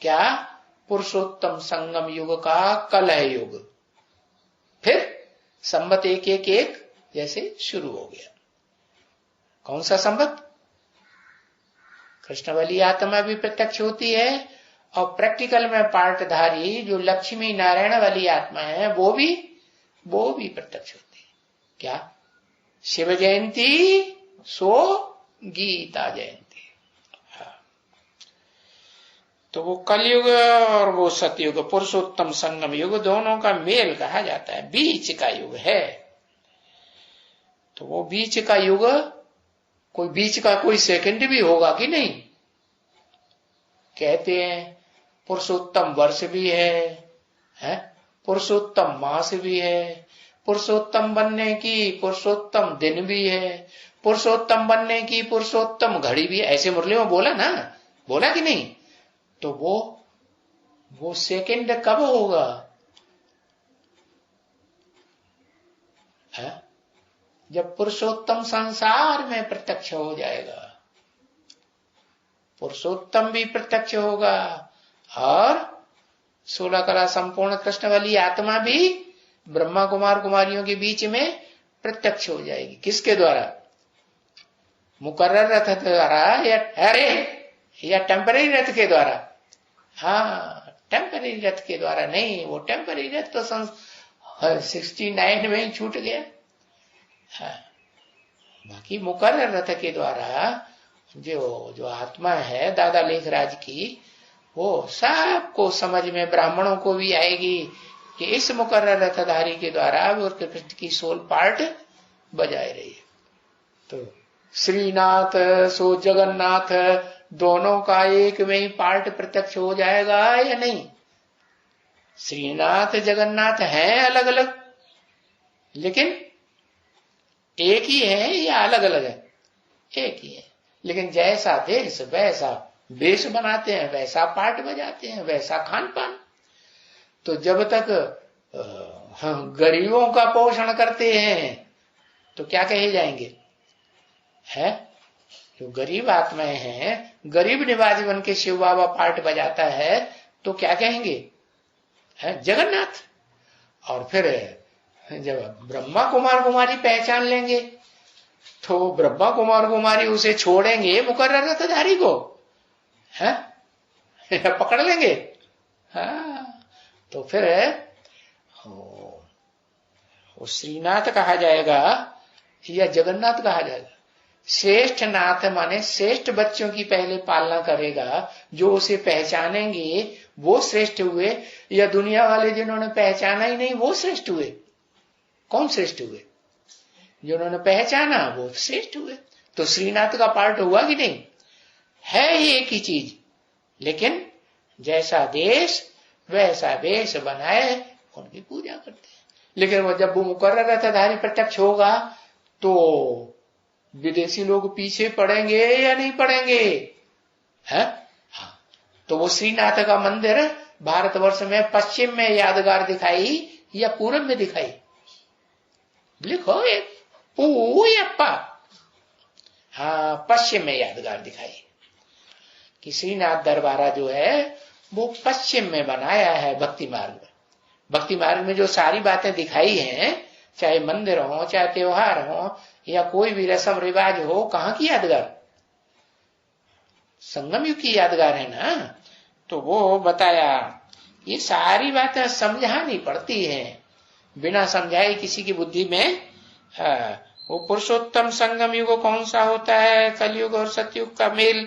क्या? पुरुषोत्तम संगम युग का कलह युग। फिर संवत 111 जैसे शुरू हो गया। कौन सा संवत? कृष्ण वाली आत्मा भी प्रत्यक्ष होती है और प्रैक्टिकल में पार्टधारी जो लक्ष्मी नारायण वाली आत्मा है वो भी प्रत्यक्ष होती है। क्या? शिव जयंती सो गीता जयंती। हाँ। तो वो कलयुग और वो सतयुग, पुरुषोत्तम संगम युग, दोनों का मेल कहा जाता है, बीच का युग है। तो वो बीच का युग, कोई बीच का कोई सेकंड भी होगा कि नहीं? कहते हैं पुरुषोत्तम वर्ष भी है, पुरुषोत्तम मास भी है, पुरुषोत्तम बनने की पुरुषोत्तम दिन भी है, पुरुषोत्तम बनने की पुरुषोत्तम घड़ी भी है। ऐसे मुरली में बोला ना, बोला कि नहीं? तो वो सेकंड कब होगा? है? जब पुरुषोत्तम संसार में प्रत्यक्ष हो जाएगा, पुरुषोत्तम भी प्रत्यक्ष होगा और 16 कला संपूर्ण कृष्ण वाली आत्मा भी ब्रह्मा कुमार कुमारियों के बीच में प्रत्यक्ष हो जाएगी। किसके द्वारा? मुकर्रर रथ द्वारा या टेम्पररी रथ के द्वारा? हाँ, टेम्पररी रथ के द्वारा नहीं, वो टेम्पररी रथ तो 69 में ही छूट गया। हाँ, बाकी मुकर्रर रथ के द्वारा जो आत्मा है दादा लेखराज की, वो सबको समझ में, ब्राह्मणों को भी आएगी कि इस मुकर्रर रथधारी के द्वारा वो कृष्ण की सोल पार्ट बजाए रही है। तो श्रीनाथ सो जगन्नाथ दोनों का एक में ही पार्ट प्रत्यक्ष हो जाएगा या नहीं? श्रीनाथ जगन्नाथ हैं अलग अलग, लेकिन एक ही है या अलग अलग है? एक ही है, लेकिन जैसा देश वैसा वेश बनाते हैं, वैसा पार्ट बजाते हैं, वैसा खान पान। तो जब तक गरीबों का पोषण करते हैं तो क्या कहे जाएंगे? है जो गरीब आत्माएं हैं, गरीब निवासी बन के शिव बाबा पार्ट बजाता है तो क्या कहेंगे? है जगन्नाथ। और फिर जब ब्रह्मा कुमार कुमारी पहचान लेंगे तो ब्रह्मा कुमार कुमारी उसे छोड़ेंगे मुकर्रर रथधारी को? है? पकड़ लेंगे। हाँ, तो फिर वो श्रीनाथ कहा जाएगा या जगन्नाथ कहा जाएगा। श्रेष्ठ नाथ माने श्रेष्ठ बच्चों की पहले पालना करेगा, जो उसे पहचानेंगे वो श्रेष्ठ हुए, या दुनिया वाले जिन्होंने पहचाना ही नहीं वो श्रेष्ठ हुए? कौन श्रेष्ठ हुए? जिन्होंने पहचाना वो श्रेष्ठ हुए। तो श्रीनाथ का पार्ट हुआ कि नहीं? है ही एक ही चीज, लेकिन जैसा देश वैसा वेश बनाए उनकी पूजा करते हैं। लेकिन वो जब वो मुकर्रर रथधारी प्रत्यक्ष होगा तो विदेशी लोग पीछे पड़ेंगे या नहीं पड़ेंगे? है? हाँ। तो वो श्रीनाथ का मंदिर भारतवर्ष में पश्चिम में यादगार दिखाई या पूरब में दिखाई? लिखो एक पूयप्पा। हाँ, पश्चिम में यादगार दिखाई कि श्रीनाथ दरबारा जो है वो पश्चिम में बनाया है भक्ति मार्ग में। भक्ति मार्ग में जो सारी बातें दिखाई हैं, चाहे मंदिर हो, चाहे त्योहार हो, या कोई भी रस्म रिवाज हो, कहाँ की यादगार? संगम युग की यादगार है ना। तो वो बताया, ये सारी बातें समझानी पड़ती हैं, बिना समझाए किसी की बुद्धि में। वो पुरुषोत्तम संगम युग कौन सा होता है, कलयुग और सतयुग का मेल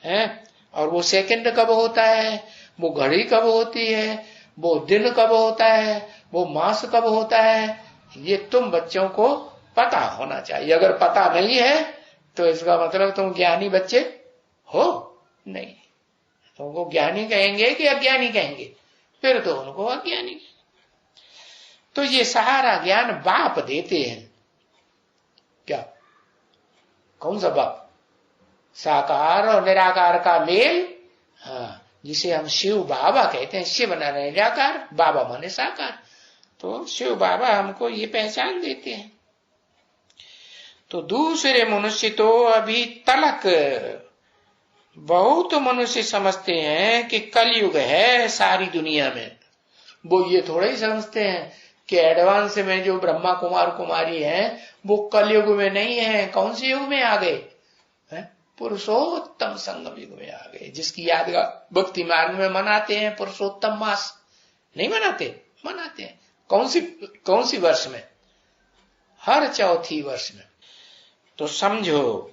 है, और वो सेकंड कब होता है, वो घड़ी कब होती है, वो दिन कब होता है, वो मास कब होता है, ये तुम बच्चों को पता होना चाहिए। अगर पता नहीं है तो इसका मतलब तुम ज्ञानी बच्चे हो नहीं। तुमको ज्ञानी कहेंगे कि अज्ञानी कहेंगे? फिर तो उनको अज्ञानी। तो ये सारा ज्ञान बाप देते हैं। क्या? कौन सा बाप? साकार और निराकार का मेल। हाँ, जिसे हम शिव बाबा कहते हैं। शिव माने निराकार, बाबा माने साकार। तो शिव बाबा हमको ये पहचान देते हैं। तो दूसरे मनुष्य तो अभी तलक बहुत मनुष्य समझते हैं कि कलयुग है सारी दुनिया में। वो ये थोड़ा ही समझते हैं कि एडवांस में जो ब्रह्मा कुमार कुमारी हैं वो कलयुग में नहीं है। कौन से युग में आ गए? पुरुषोत्तम संगम युग में आ गए, जिसकी यादगार भक्ति मार्ग में मनाते हैं। पुरुषोत्तम मास नहीं मनाते? मनाते हैं। कौन सी वर्ष में? हर चौथी वर्ष में। तो समझो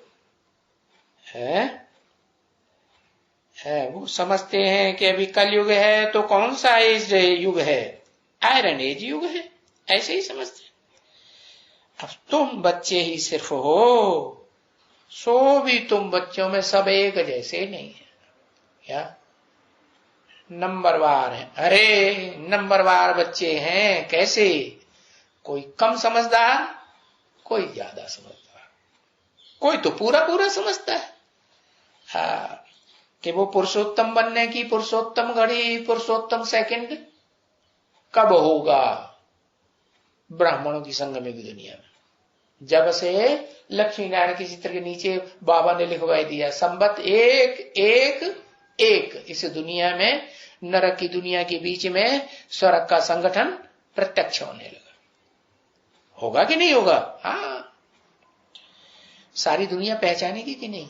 वो समझते हैं कि अभी कलयुग है तो कौन सा एज युग है? आयरन एज युग है, ऐसे ही समझते हैं। अब तुम बच्चे ही सिर्फ हो, सो भी तुम बच्चों में सब एक जैसे नहीं है। क्या? नंबरवार है। अरे नंबरवार बच्चे हैं। कैसे? कोई कम समझदार, कोई ज्यादा समझदार, कोई तो पूरा पूरा समझता है। हाँ, कि वो पुरुषोत्तम बनने की पुरुषोत्तम घड़ी, पुरुषोत्तम सेकंड कब होगा? ब्राह्मणों की संगम युग दुनिया में जब से लक्ष्मी नारायण के चित्र के नीचे बाबा ने लिखवाई दिया संबत एक एक एक, इस दुनिया में नरक की दुनिया के बीच में स्वर्ग का संगठन प्रत्यक्ष होने लगा। होगा कि नहीं होगा? हाँ, सारी दुनिया पहचानेगी कि नहीं?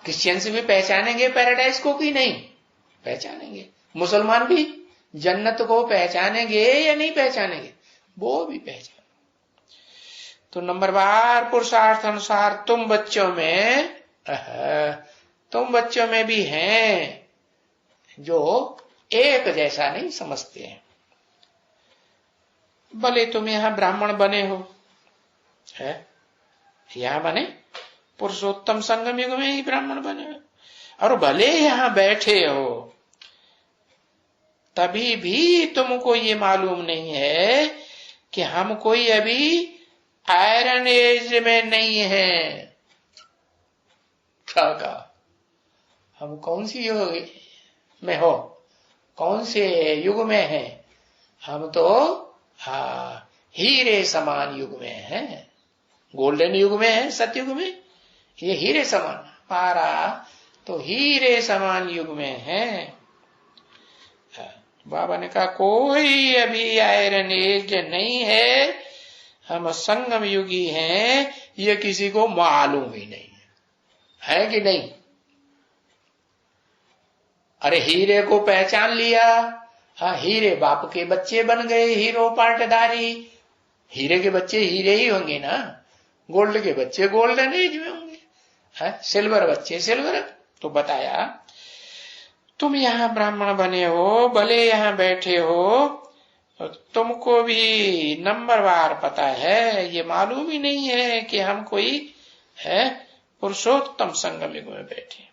क्रिश्चियंस भी पहचानेंगे पैराडाइज को कि नहीं? पहचानेंगे। मुसलमान भी जन्नत को पहचानेंगे या नहीं पहचानेंगे? वो भी पहचान। तो नंबरवार पुरुषार्थ अनुसार तुम बच्चों में भी हैं जो एक जैसा नहीं समझते हैं। भले तुम यहां ब्राह्मण बने हो, है यहां बने पुरुषोत्तम संगम युग में ही ब्राह्मण बने हो, और भले यहां बैठे हो, तभी भी तुमको ये मालूम नहीं है कि हम कोई अभी आयरन एज में नहीं है। क्या कहा? हम कौन सी युग में हो? कौन से युग में हैं? हम तो हीरे समान युग में हैं। गोल्डन युग में है, सतयुग में। ये हीरे समान, हमारा तो हीरे समान युग में है। बाबा ने कहा कोई अभी आयरन एज नहीं है, हम संगम युगी हैं, ये किसी को मालूम ही नहीं है कि नहीं? अरे हीरे को पहचान लिया, हाँ हीरे बाप के बच्चे बन गए, हीरो पाटदारी। हीरे के बच्चे हीरे ही होंगे ना, गोल्ड के बच्चे गोल्डन एज में होंगे, है सिल्वर बच्चे सिल्वर। तो बताया तुम यहाँ ब्राह्मण बने हो, भले यहाँ बैठे हो, तुमको भी नंबरवार पता है, ये मालूम ही नहीं है कि हम कोई है पुरुषोत्तम संगम युग में बैठे।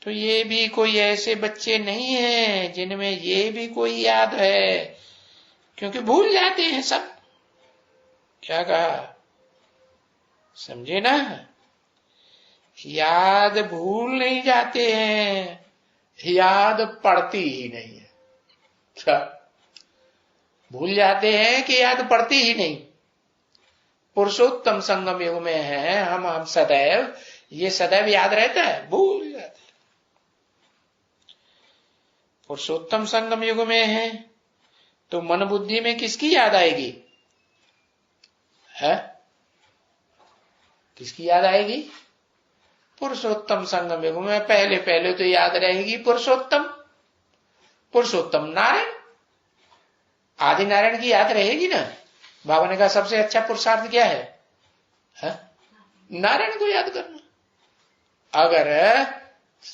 तो ये भी कोई ऐसे बच्चे नहीं हैं जिनमें ये भी कोई याद है, क्योंकि भूल जाते हैं सब। क्या कहा, समझे ना? याद भूल नहीं जाते हैं, याद पड़ती ही नहीं है। क्या भूल जाते हैं कि याद पड़ती ही नहीं। पुरुषोत्तम संगम युग में है हम सदैव, ये सदैव याद रहता है, भूल जाते हैं। पुरुषोत्तम संगम युग में है तो मन बुद्धि में किसकी याद आएगी? है किसकी याद आएगी? पुरुषोत्तम संगम युग में पहले पहले तो याद रहेगी पुरुषोत्तम, पुरुषोत्तम नारायण, आदि नारायण की याद रहेगी ना। बाबा ने कहा सबसे अच्छा पुरुषार्थ क्या है? नारायण को याद करना। अगर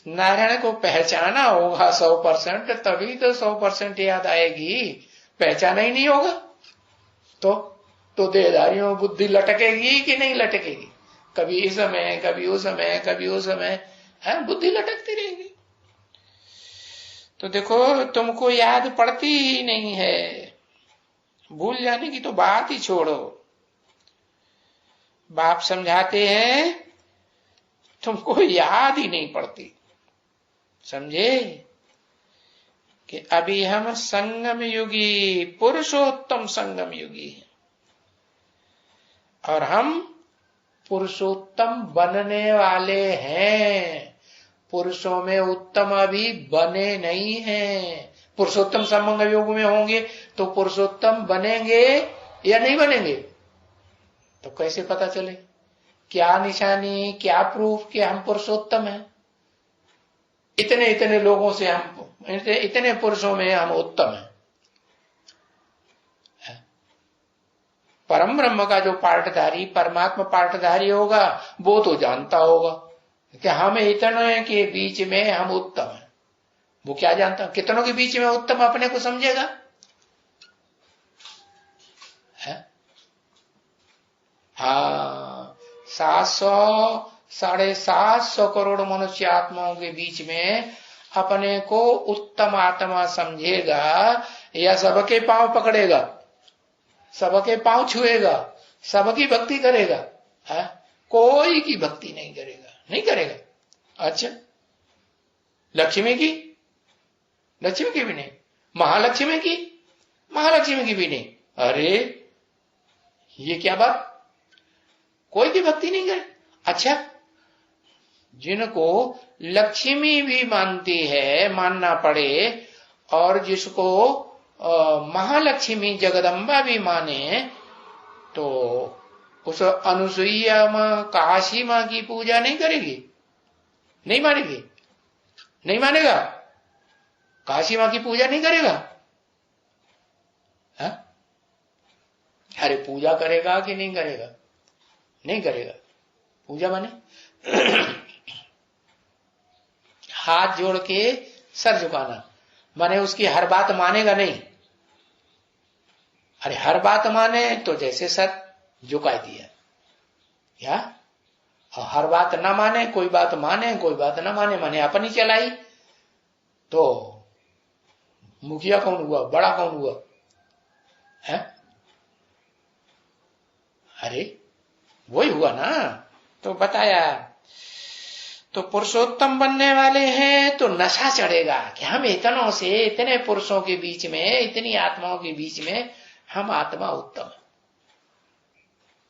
नारायण को पहचाना होगा 100%, तभी तो 100% याद आएगी। पहचाना ही नहीं होगा तो देहधारियों बुद्धि लटकेगी कि नहीं लटकेगी? कभी इस समय, कभी उस समय, कभी उस समय, है बुद्धि लटकती रहेगी। तो देखो तुमको याद पड़ती ही नहीं है, भूल जाने की तो बात ही छोड़ो। बाप समझाते हैं तुमको याद ही नहीं पड़ती। समझे कि अभी हम संगम युगी, पुरुषोत्तम संगम युगी हैं, और हम पुरुषोत्तम बनने वाले हैं। पुरुषों में उत्तम अभी बने नहीं हैं। पुरुषोत्तम संगम युग में होंगे तो पुरुषोत्तम बनेंगे या नहीं बनेंगे? तो कैसे पता चले? क्या निशानी, क्या प्रूफ कि हम पुरुषोत्तम हैं? इतने इतने लोगों से हम, इतने पुरुषों में हम उत्तम हैं। परम ब्रह्म का जो पाठधारी, परमात्मा पाठधारी होगा, वो तो जानता होगा कि हम इतने के बीच में हम उत्तम हैं। वो क्या जानता, कितनों के बीच में उत्तम अपने को समझेगा? हाँ, 700 750 करोड़ मनुष्य आत्माओं के बीच में अपने को उत्तम आत्मा समझेगा या सबके पांव पकड़ेगा, सबके पांव छुएगा, सबकी भक्ति करेगा? है कोई की भक्ति नहीं करेगा, नहीं करेगा। अच्छा, लक्ष्मी की, लक्ष्मी की भी नहीं, महालक्ष्मी की, महालक्ष्मी की भी नहीं। अरे ये क्या बात, कोई की भक्ति नहीं करे। अच्छा, जिनको लक्ष्मी भी मानती है, मानना पड़े, और जिसको महालक्ष्मी जगदम्बा भी माने, तो उस अनुसुईया मां, काशी मां की पूजा नहीं करेगी? नहीं मानेगी? नहीं मानेगा? काशी मां की पूजा नहीं करेगा? हा? अरे पूजा करेगा कि नहीं करेगा? नहीं करेगा। पूजा माने हाथ जोड़ के सर झुकाना, माने उसकी हर बात मानेगा नहीं। अरे हर बात माने तो जैसे सर झुका दिया, क्या? हर बात ना माने, कोई बात माने, कोई बात ना माने, माने अपनी चलाई, तो मुखिया कौन हुआ, बड़ा कौन हुआ? है? अरे वही हुआ ना। तो बताया, तो पुरुषोत्तम बनने वाले हैं तो नशा चढ़ेगा कि हम इतनों से, इतने पुरुषों के बीच में, इतनी आत्माओं के बीच में हम आत्मा उत्तम।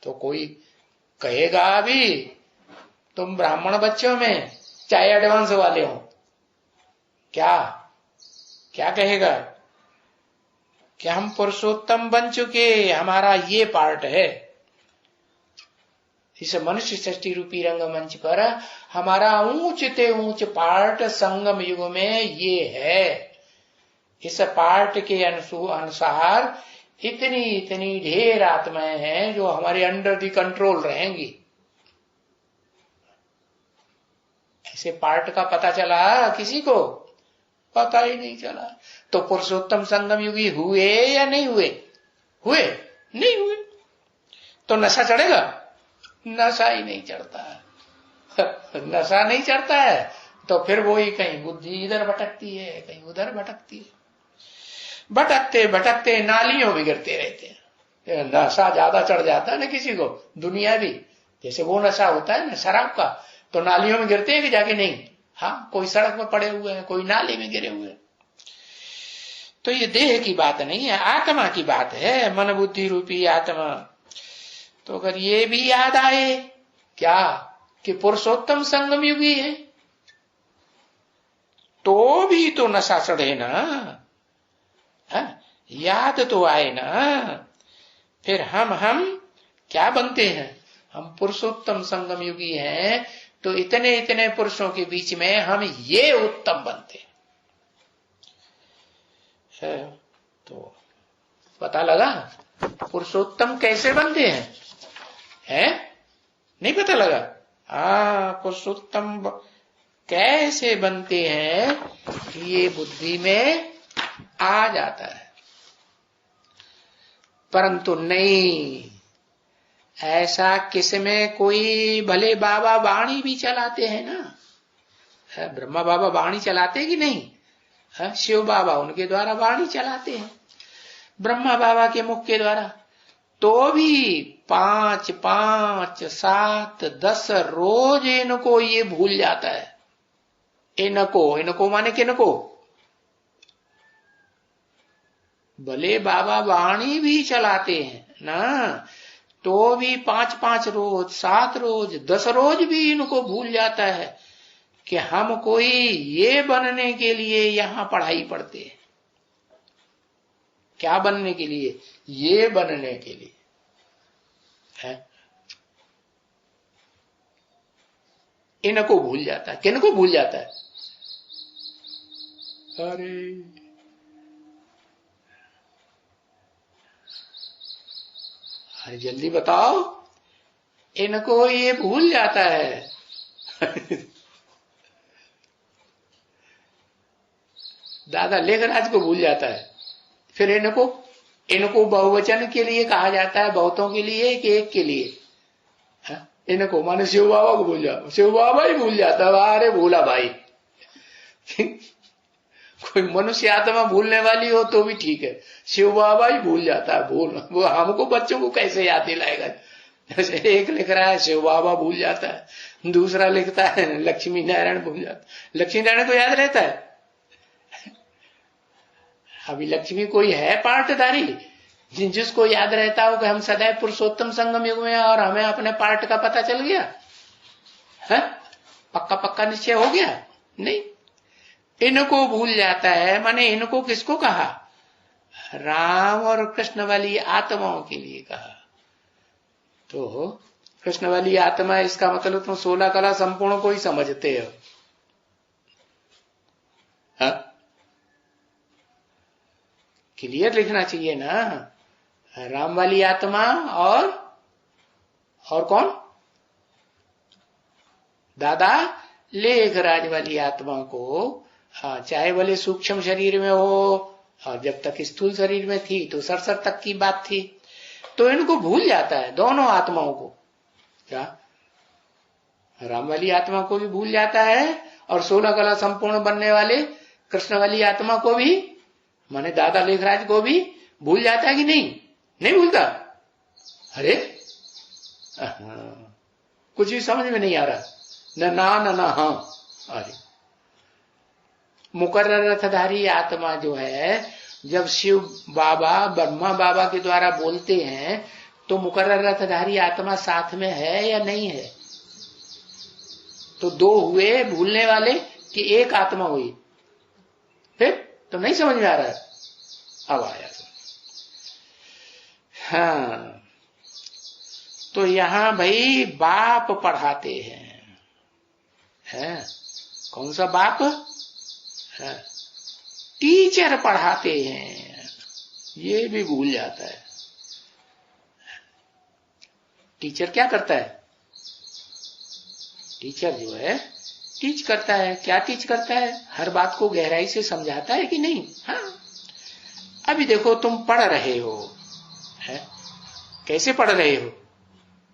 तो कोई कहेगा अभी तुम ब्राह्मण बच्चों में, चाहे एडवांस वाले हो, क्या क्या कहेगा कि हम पुरुषोत्तम बन चुके, हमारा ये पार्ट है। इस मनुष्य सृष्टि रूपी रंगमंच पर हमारा ऊंच ते ऊंच पार्ट संगम युग में ये है। इस पार्ट के अनुसार इतनी इतनी ढेर आत्माएं हैं जो हमारे अंडर दी कंट्रोल रहेंगी। ऐसे पार्ट का पता चला किसी को? पता ही नहीं चला। तो पुरुषोत्तम संगम युगी हुए या नहीं हुए? हुए नहीं हुए। तो नशा चढ़ेगा? नशा ही नहीं चढ़ता है। नशा नहीं चढ़ता है तो फिर वही कहीं बुद्धि इधर भटकती है, कहीं उधर भटकती है। भटकते भटकते नालियों में गिरते रहते हैं। नशा ज्यादा चढ़ जाता है ना किसी को, दुनिया भी जैसे वो नशा होता है ना शराब का, तो नालियों में गिरते हैं कि जाके नहीं? हाँ, कोई सड़क में पड़े हुए हैं, कोई नाली में गिरे हुए हैं। तो ये देह की बात नहीं है, आत्मा की बात है, मन बुद्धि रूपी आत्मा। तो अगर ये भी याद आए क्या कि पुरुषोत्तम संगम युगी है, तो भी तो नशा चढ़े ना। याद तो आए ना। फिर हम क्या बनते हैं? हम पुरुषोत्तम संगम युगी हैं, तो इतने इतने पुरुषों के बीच में हम ये उत्तम बनते हैं। तो पता लगा पुरुषोत्तम कैसे बनते हैं? नहीं पता लगा? पुरुषोत्तम कैसे बनते हैं ये बुद्धि में आ जाता है। परंतु नहीं, ऐसा किसमें कोई भले बाबा वाणी भी चलाते हैं ना। ब्रह्मा बाबा वाणी चलाते कि नहीं? शिव बाबा उनके द्वारा वाणी चलाते हैं, ब्रह्मा बाबा के मुख के द्वारा। तो भी 5, 5, 7, 10 रोज इनको ये भूल जाता है। इनको माने किनको? भले बाबा वाणी भी चलाते हैं ना, तो भी 5-5 रोज, 7 रोज, 10 रोज भी इनको भूल जाता है कि हम कोई ये बनने के लिए यहां पढ़ाई पढ़ते हैं। क्या बनने के लिए? ये बनने के लिए है। इनको भूल जाता है। किनको भूल जाता है? अरे जल्दी बताओ, इनको ये भूल जाता है। दादा लेखराज को भूल जाता है। फिर इनको बहुवचन के लिए कहा जाता है, बहुतों के लिए कि एक के लिए? इनको माने शिव बाबा को भूल जाओ, शिव बाबा ही भूल जाता है। अरे भूला भाई। कोई मनुष्य आत्मा भूलने वाली हो तो भी ठीक है, शिव बाबा ही भूल जाता है। वो हमको बच्चों को कैसे याद दिलाएगा? जैसे एक लिख रहा है शिव बाबा भूल जाता है, दूसरा लिखता है लक्ष्मी नारायण भूल जाता है। लक्ष्मी नारायण को याद रहता है? अभी लक्ष्मी कोई है पार्टधारी जिसको याद रहता हो कि हम सदैव पुरुषोत्तम संगम युग में, और हमें अपने पार्ट का पता चल गया है? पक्का पक्का निश्चय हो गया? नहीं, इनको भूल जाता है। माने इनको किसको कहा? राम और कृष्ण वाली आत्माओं के लिए कहा। तो कृष्ण वाली आत्मा, इसका मतलब तुम 16 कला संपूर्ण को ही समझते हो। क्लियर लिखना चाहिए ना। राम वाली आत्मा और कौन? दादा लेखराज वाली आत्मा को, चाहे भले सूक्ष्म शरीर में हो, और जब तक स्थूल शरीर में थी तो सरसर तक की बात थी, तो इनको भूल जाता है दोनों आत्माओं को। क्या? राम वाली आत्मा को भी भूल जाता है, और 16 कला संपूर्ण बनने वाले कृष्ण वाली आत्मा को भी, माने दादा लेखराज को भी भूल जाता है कि नहीं? नहीं भूलता? अरे कुछ भी समझ में नहीं आ रहा। न ना हाँ। अरे मुकर्रर रथधारी आत्मा जो है, जब शिव बाबा ब्रह्मा बाबा के द्वारा बोलते हैं, तो मुकर्रर रथधारी आत्मा साथ में है या नहीं है? तो 2 हुए भूलने वाले कि एक आत्मा हुई? फिर तो नहीं समझ में आ रहा है। अब आया। हाँ, तो यहां भाई बाप पढ़ाते हैं? कौन सा बाप है? टीचर पढ़ाते हैं, ये भी भूल जाता है। टीचर क्या करता है? टीचर जो है टीच करता है। क्या टीच करता है? हर बात को गहराई से समझाता है कि नहीं? हाँ, अभी देखो तुम पढ़ रहे हो, है? कैसे पढ़ रहे हो?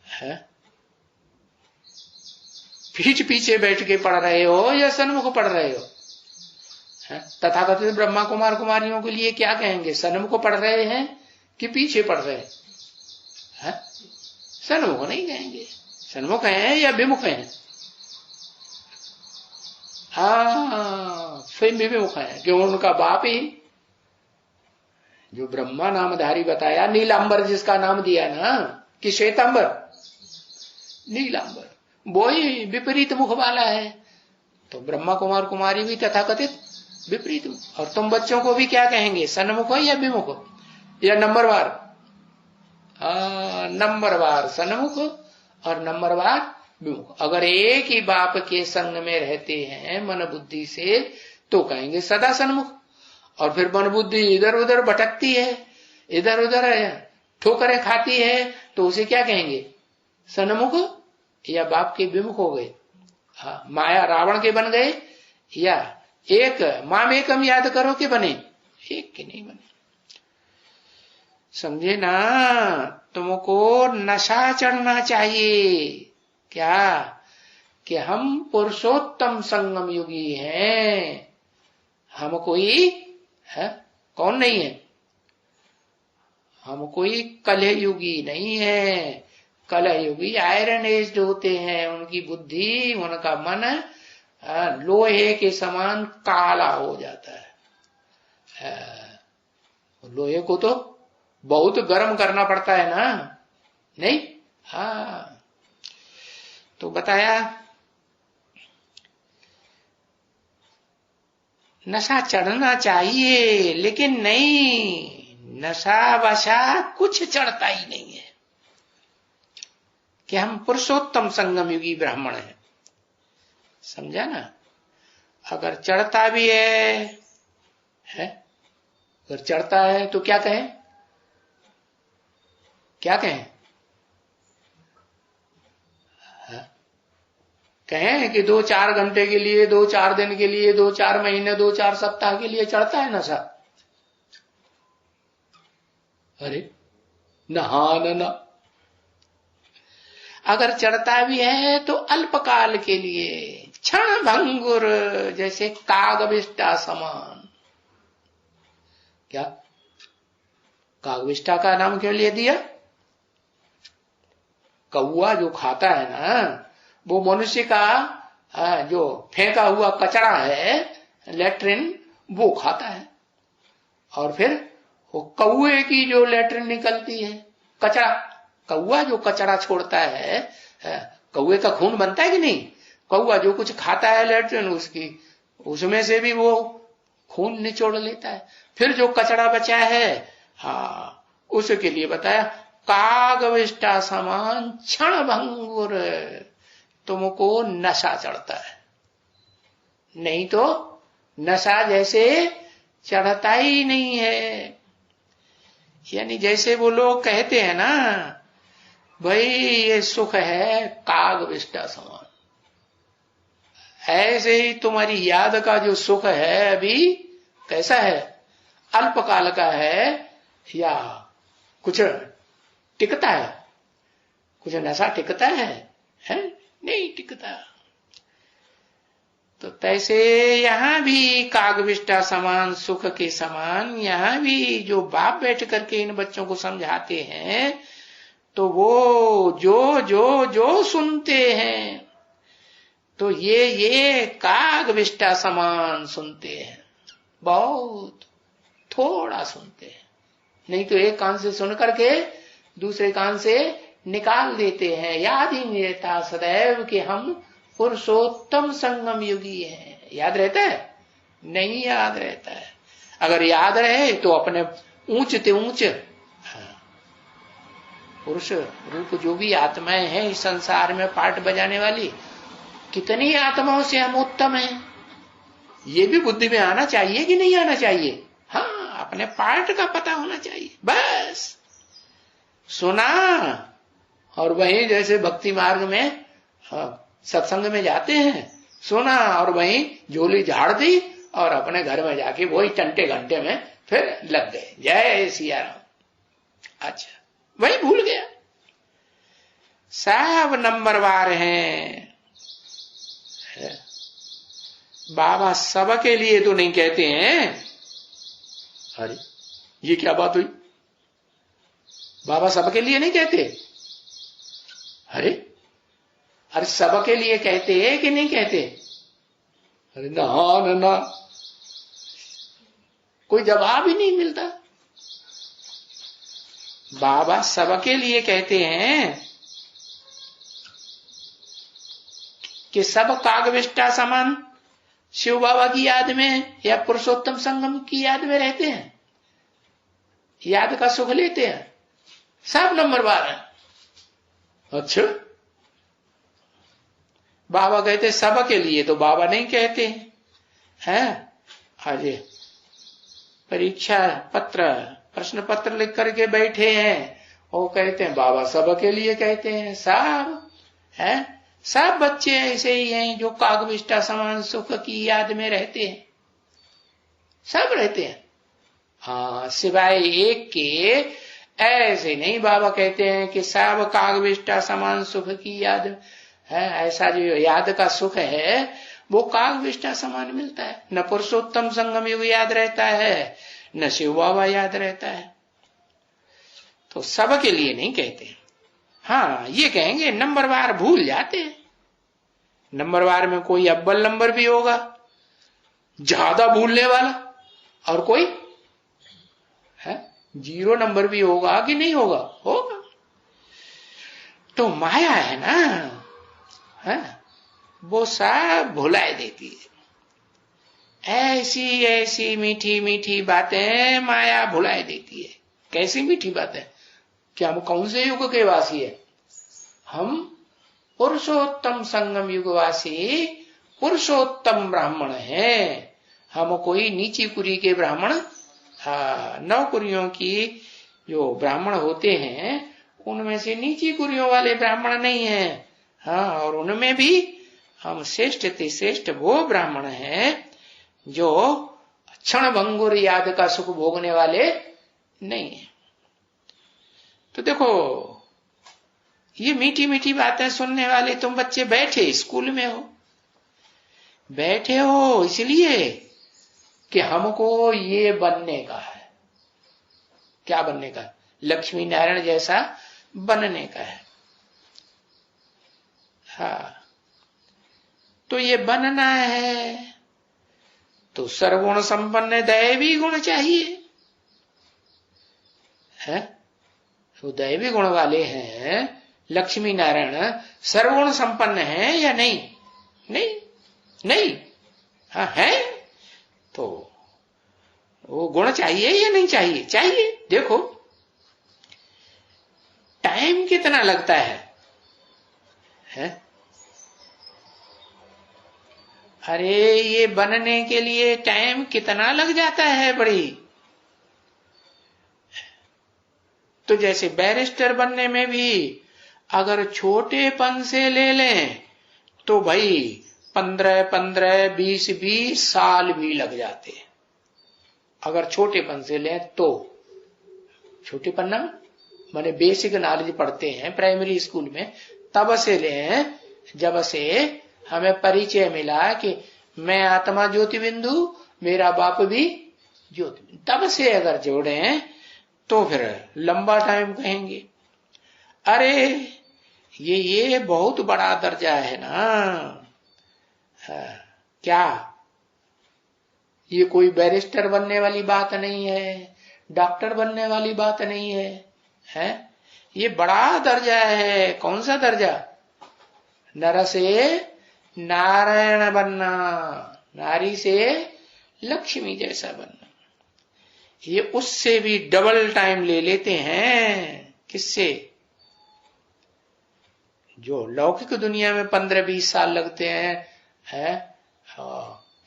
है? पीठ पीछे बैठ के पढ़ रहे हो या सन्मुख पढ़ रहे हो? तथाकथित ब्रह्मा कुमार कुमारियों के लिए क्या कहेंगे? सन्मुख पढ़ रहे हैं कि पीछे पढ़ रहे हैं? सन्मुख नहीं कहेंगे। सन्मुख हैं या विमुख हैं? हाँ, फिर विमुख है, क्यों? उनका बाप ही जो ब्रह्मा नामधारी बताया, नीलांबर जिसका नाम दिया ना, कि श्वेतांबर, नीलांबर, वो ही विपरीत मुख वाला है। तो ब्रह्मा कुमार कुमारी भी तथाकथित विपरीत मुख। और तुम बच्चों को भी क्या कहेंगे? सन्मुख या विमुख या नंबरवार? नंबरवार सन्मुख और नंबरवार विमुख। अगर एक ही बाप के संग में रहते हैं मन बुद्धि से, तो कहेंगे सदा सन्मुख। और फिर मन बुद्धि इधर उधर भटकती है, इधर उधर ठोकरें खाती है, तो उसे क्या कहेंगे? सन्मुख या बाप के विमुख हो गए। हाँ, माया रावण के बन गए, या एक माम एकम याद करो के बने? एक के नहीं बने। समझे ना? तुमको नशा चढ़ना चाहिए। क्या? कि हम पुरुषोत्तम संगम युगी हैं। हम कोई है? कौन नहीं है? हम कोई कलह युगी नहीं है। कलह युगी आयरन एज होते हैं, उनकी बुद्धि, उनका मन लोहे के समान काला हो जाता है। लोहे को तो बहुत गर्म करना पड़ता है ना, नहीं? हाँ, तो बताया नशा चढ़ना चाहिए, लेकिन नहीं, नशा वशा कुछ चढ़ता ही नहीं है कि हम पुरुषोत्तम संगम युगी ब्राह्मण हैं। समझा ना? अगर चढ़ता भी है? अगर चढ़ता है तो क्या कहें? क्या कहें? कहें कि 2-4 घंटे के लिए, 2-4 दिन के लिए, 2-4 महीने, 2-4 सप्ताह के लिए चढ़ता है नशा। अरे ना, अगर चढ़ता भी है तो अल्पकाल के लिए, क्षण भंगुर, जैसे कागविष्टा समान। क्या? कागविष्टा का नाम क्यों ले दिया? कौआ जो खाता है ना, वो मनुष्य का जो फेंका हुआ कचरा है, लेट्रिन, वो खाता है। और फिर वो कौए की जो लेट्रिन निकलती है, कचरा, कौआ जो कचरा छोड़ता है, कौए का खून बनता है कि नहीं? कौआ जो कुछ खाता है लेट्रिन, उसकी उसमें से भी वो खून निचोड़ लेता है। फिर जो कचरा बचा है, हाँ, उसके लिए बताया कागविष्टा समान क्षण भंगुर, तुमको नशा चढ़ता है। नहीं तो नशा जैसे चढ़ता ही नहीं है। यानी जैसे वो लोग कहते हैं ना, भाई ये सुख है कागविष्टा समान, ऐसे ही तुम्हारी याद का जो सुख है अभी कैसा है? अल्पकाल का है, या कुछ टिकता है? कुछ नशा टिकता है? नहीं टिकता। तो तैसे यहां भी कागविष्टा समान, सुख के समान, यहां भी जो बाप बैठ करके इन बच्चों को समझाते हैं, तो वो जो सुनते हैं, तो ये कागविष्टा समान सुनते हैं, बहुत थोड़ा सुनते हैं। नहीं तो एक कान से सुन करके दूसरे कान से निकाल देते हैं। याद ही नहीं रहता सदैव कि हम पुरुषोत्तम संगम युगी हैं। याद रहता है? नहीं याद रहता है। अगर याद रहे तो अपने ऊंच ते ऊंच पुरुष रूप जो भी आत्माएं हैं इस संसार में पार्ट बजाने वाली, कितनी आत्माओं से हम उत्तम हैं, ये भी बुद्धि में आना चाहिए कि नहीं आना चाहिए? हाँ, अपने पार्ट का पता होना चाहिए। बस सुना और वहीं जैसे भक्ति मार्ग में सत्संग में जाते हैं, सुना और वहीं झोली झाड़ दी और अपने घर में जाके वही घंटे घंटे में फिर लग गए, जय सिया राम। अच्छा, वही भूल गया। सब नंबरवार हैं। बाबा सबके लिए तो नहीं कहते हैं। अरे ये क्या बात हुई? बाबा सबके लिए नहीं कहते? अरे अरे सबके लिए कहते हैं कि नहीं कहते? अरे ना ना ना, कोई जवाब ही नहीं मिलता। बाबा सबके लिए कहते हैं कि सब कागविष्टा समान शिव बाबा की याद में या पुरुषोत्तम संगम की याद में रहते हैं, याद का सुख लेते हैं, सब नंबरवार हैं। अच्छा, बाबा कहते सबके लिए, तो बाबा नहीं कहते हैं। अरे परीक्षा पत्र, प्रश्न पत्र लिख करके बैठे हैं, वो कहते हैं बाबा सबके लिए कहते हैं। सब है, सब बच्चे ऐसे ही हैं जो कागविष्टा समान सुख की याद में रहते हैं, सब रहते हैं। हाँ, सिवाय एक के, ऐसे नहीं बाबा कहते हैं कि सब कागविष्टा समान सुख की याद है। ऐसा जो याद का सुख है वो कागविष्टा समान मिलता है, न पुरुषोत्तम संगम युग याद रहता है, न शिव बाबा याद रहता है। तो सबके लिए नहीं कहते। हाँ, ये कहेंगे नंबरवार भूल जाते हैं। नंबरवार में कोई अव्वल नंबर भी होगा, ज्यादा भूलने वाला, और कोई है जीरो नंबर भी होगा कि नहीं होगा? होगा। तो माया है ना, है, वो सब भुलाए देती है। ऐसी ऐसी मीठी मीठी बातें माया भुलाए देती है। कैसी मीठी बातें? कि हम कौन से युग के वासी है? हम पुरुषोत्तम संगम युगवासी पुरुषोत्तम ब्राह्मण हैं। हम कोई नीची कुरी के ब्राह्मण, नौ कुरियों की जो ब्राह्मण होते हैं उनमें से नीची कुरियों वाले ब्राह्मण नहीं हैं। हाँ, और उनमें भी हम श्रेष्ठ ते श्रेष्ठ वो ब्राह्मण हैं जो क्षण भंगुर याद का सुख भोगने वाले नहीं है। तो देखो, ये मीठी मीठी बातें सुनने वाले तुम बच्चे बैठे स्कूल में हो, बैठे हो इसलिए कि हमको ये बनने का है। क्या बनने का? लक्ष्मी नारायण जैसा बनने का है। हाँ, तो ये बनना है तो सर्वगुण संपन्न दैवी गुण चाहिए है। तो दैवी गुण वाले हैं लक्ष्मी नारायण, सर्वगुण संपन्न है या नहीं? नहीं नहीं, हाँ है। तो वो गुण चाहिए या नहीं चाहिए? चाहिए। देखो टाइम कितना लगता है? अरे ये बनने के लिए टाइम कितना लग जाता है बड़ी। तो जैसे बैरिस्टर बनने में भी अगर छोटेपन से ले लें तो भाई 15-15, 20-20 साल भी लग जाते हैं। अगर छोटेपन से लें तो, छोटेपन ना माने बेसिक नॉलेज पढ़ते हैं प्राइमरी स्कूल में, तब से लें जब से हमें परिचय मिला कि मैं आत्मा ज्योति बिंदु, मेरा बाप भी ज्योति बिंदु, तब से अगर जोड़े तो फिर लंबा टाइम कहेंगे। अरे ये बहुत बड़ा दर्जा है ना। क्या ये कोई बैरिस्टर बनने वाली बात नहीं है, डॉक्टर बनने वाली बात नहीं है, ये बड़ा दर्जा है। कौन सा दर्जा? नर से नारायण बनना, नारी से लक्ष्मी जैसा बनना। ये उससे भी डबल टाइम ले लेते हैं। किससे? जो लौकिक दुनिया में 15-20 साल लगते हैं,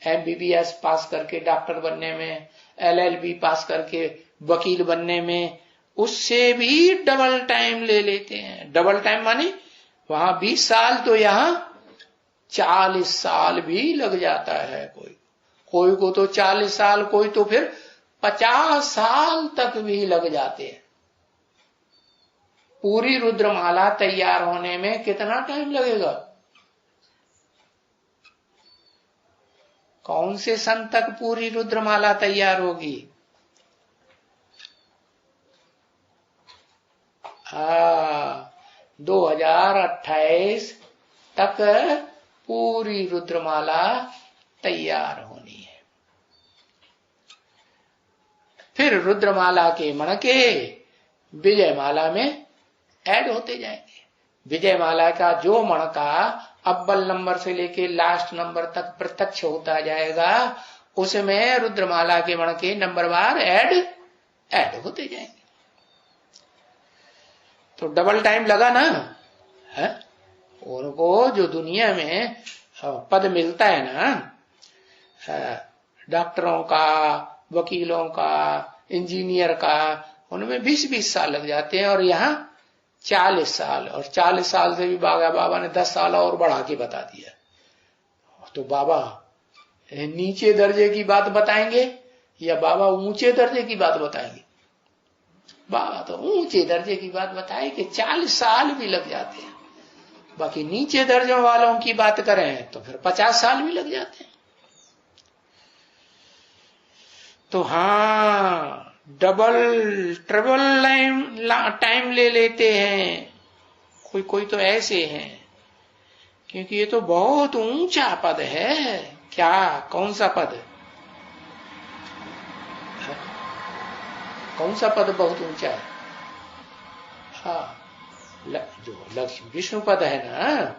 MBBS पास करके डॉक्टर बनने में, LLB पास करके वकील बनने में, उससे भी डबल टाइम ले लेते हैं। डबल टाइम माने वहां 20 साल तो यहां 40 साल भी लग जाता है। कोई को तो 40 साल, कोई तो फिर 50 साल तक भी लग जाते हैं। पूरी रुद्रमाला तैयार होने में कितना टाइम लगेगा? कौन से सन तक पूरी रुद्रमाला तैयार होगी? 2028 तक पूरी रुद्रमाला तैयार होनी है। फिर रुद्रमाला के मणके विजयमाला में ऐड होते जाएंगे। विजयमाला का जो मणका अव्वल नंबर से लेके लास्ट नंबर तक प्रत्यक्ष होता जाएगा, उसमें रुद्रमाला के मणके नंबरवार ऐड होते जाएंगे। तो डबल टाइम लगा ना है? उनको जो दुनिया में पद मिलता है ना, डॉक्टरों का, वकीलों का, इंजीनियर का, उनमें 20-20 साल लग जाते हैं, और यहाँ 40 साल। और 40 साल से भी बाबा ने 10 साल और बढ़ा के बता दिया। तो बाबा नीचे दर्जे की बात बताएंगे या बाबा ऊंचे दर्जे की बात बताएंगे? बाबा तो ऊंचे दर्जे की बात बताए कि 40 साल भी लग जाते हैं। बाकी नीचे दर्जों वालों की बात करें तो फिर 50 साल भी लग जाते हैं। तो हाँ, डबल ट्रिपल टाइम ले लेते हैं। कोई तो ऐसे हैं, क्योंकि ये तो बहुत ऊंचा पद है। क्या? कौन सा पद? कौन सा पद बहुत ऊंचा है? हाँ, जो लक्ष्य विष्णु पद है ना,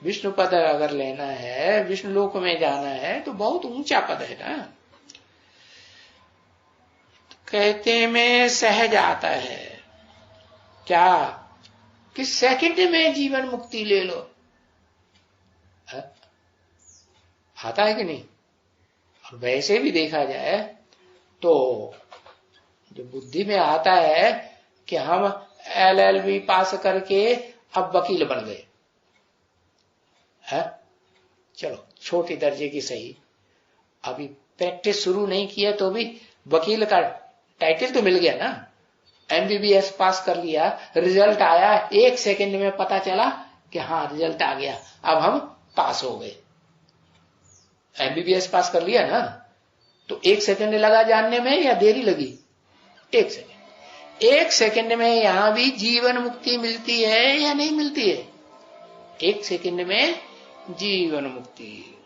विष्णु पद अगर लेना है, विष्णु लोक में जाना है, तो बहुत ऊंचा पद है ना। कहते में सहज आता है क्या कि सेकंड में जीवन मुक्ति ले लो? आता है कि नहीं? और वैसे भी देखा जाए तो जो बुद्धि में आता है कि हम LLB पास करके अब वकील बन गए, है? चलो छोटे दर्जे की सही, अभी प्रैक्टिस शुरू नहीं किया तो भी वकील का टाइटल तो मिल गया ना। MBBS पास कर लिया, रिजल्ट आया, 1 सेकंड में पता चला कि हाँ रिजल्ट आ गया, अब हम पास हो गए। MBBS पास कर लिया ना, तो 1 सेकंड लगा जानने में या देरी लगी? 1 सेकंड। 1 सेकंड में यहां भी जीवन मुक्ति मिलती है या नहीं मिलती है? 1 सेकंड में जीवन मुक्ति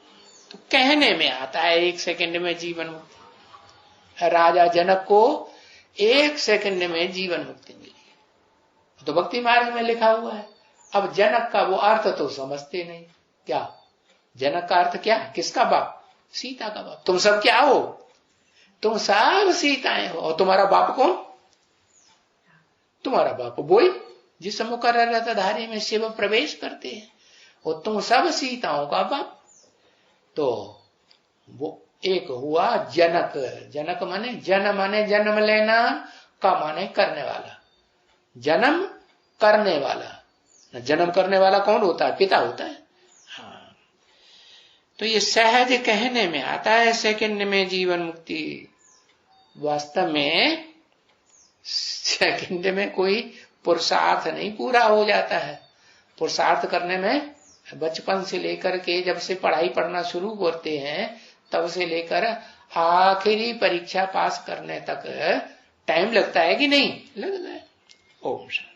तो कहने में आता है 1 सेकंड में जीवन मुक्ति। राजा जनक को 1 सेकंड में जीवन मुक्ति मिली, तो भक्ति मार्ग में लिखा हुआ है। अब जनक का वो अर्थ तो समझते नहीं। क्या जनक का अर्थ क्या? किसका बाप? सीता का बाप। तुम सब क्या हो? तुम सब सीताएं हो। और तुम्हारा बाप कौन? तुम्हारा बाप वही जिस मुकर्रर धारी में शिव प्रवेश करते हैं, और तुम सब सीताओं का बाप। तो वो एक हुआ जनक। जनक माने जन्म लेना, का माने करने वाला, जन्म करने वाला। जन्म करने वाला कौन होता है? पिता होता है। हाँ, तो ये सहज कहने में आता है सेकंड में जीवन मुक्ति। वास्तव में सेकंड में कोई पुरुषार्थ नहीं पूरा हो जाता है। पुरुषार्थ करने में बचपन से लेकर के जब से पढ़ाई पढ़ना शुरू करते हैं तब से लेकर आखिरी परीक्षा पास करने तक टाइम लगता है कि नहीं लगता है? ओम शांति।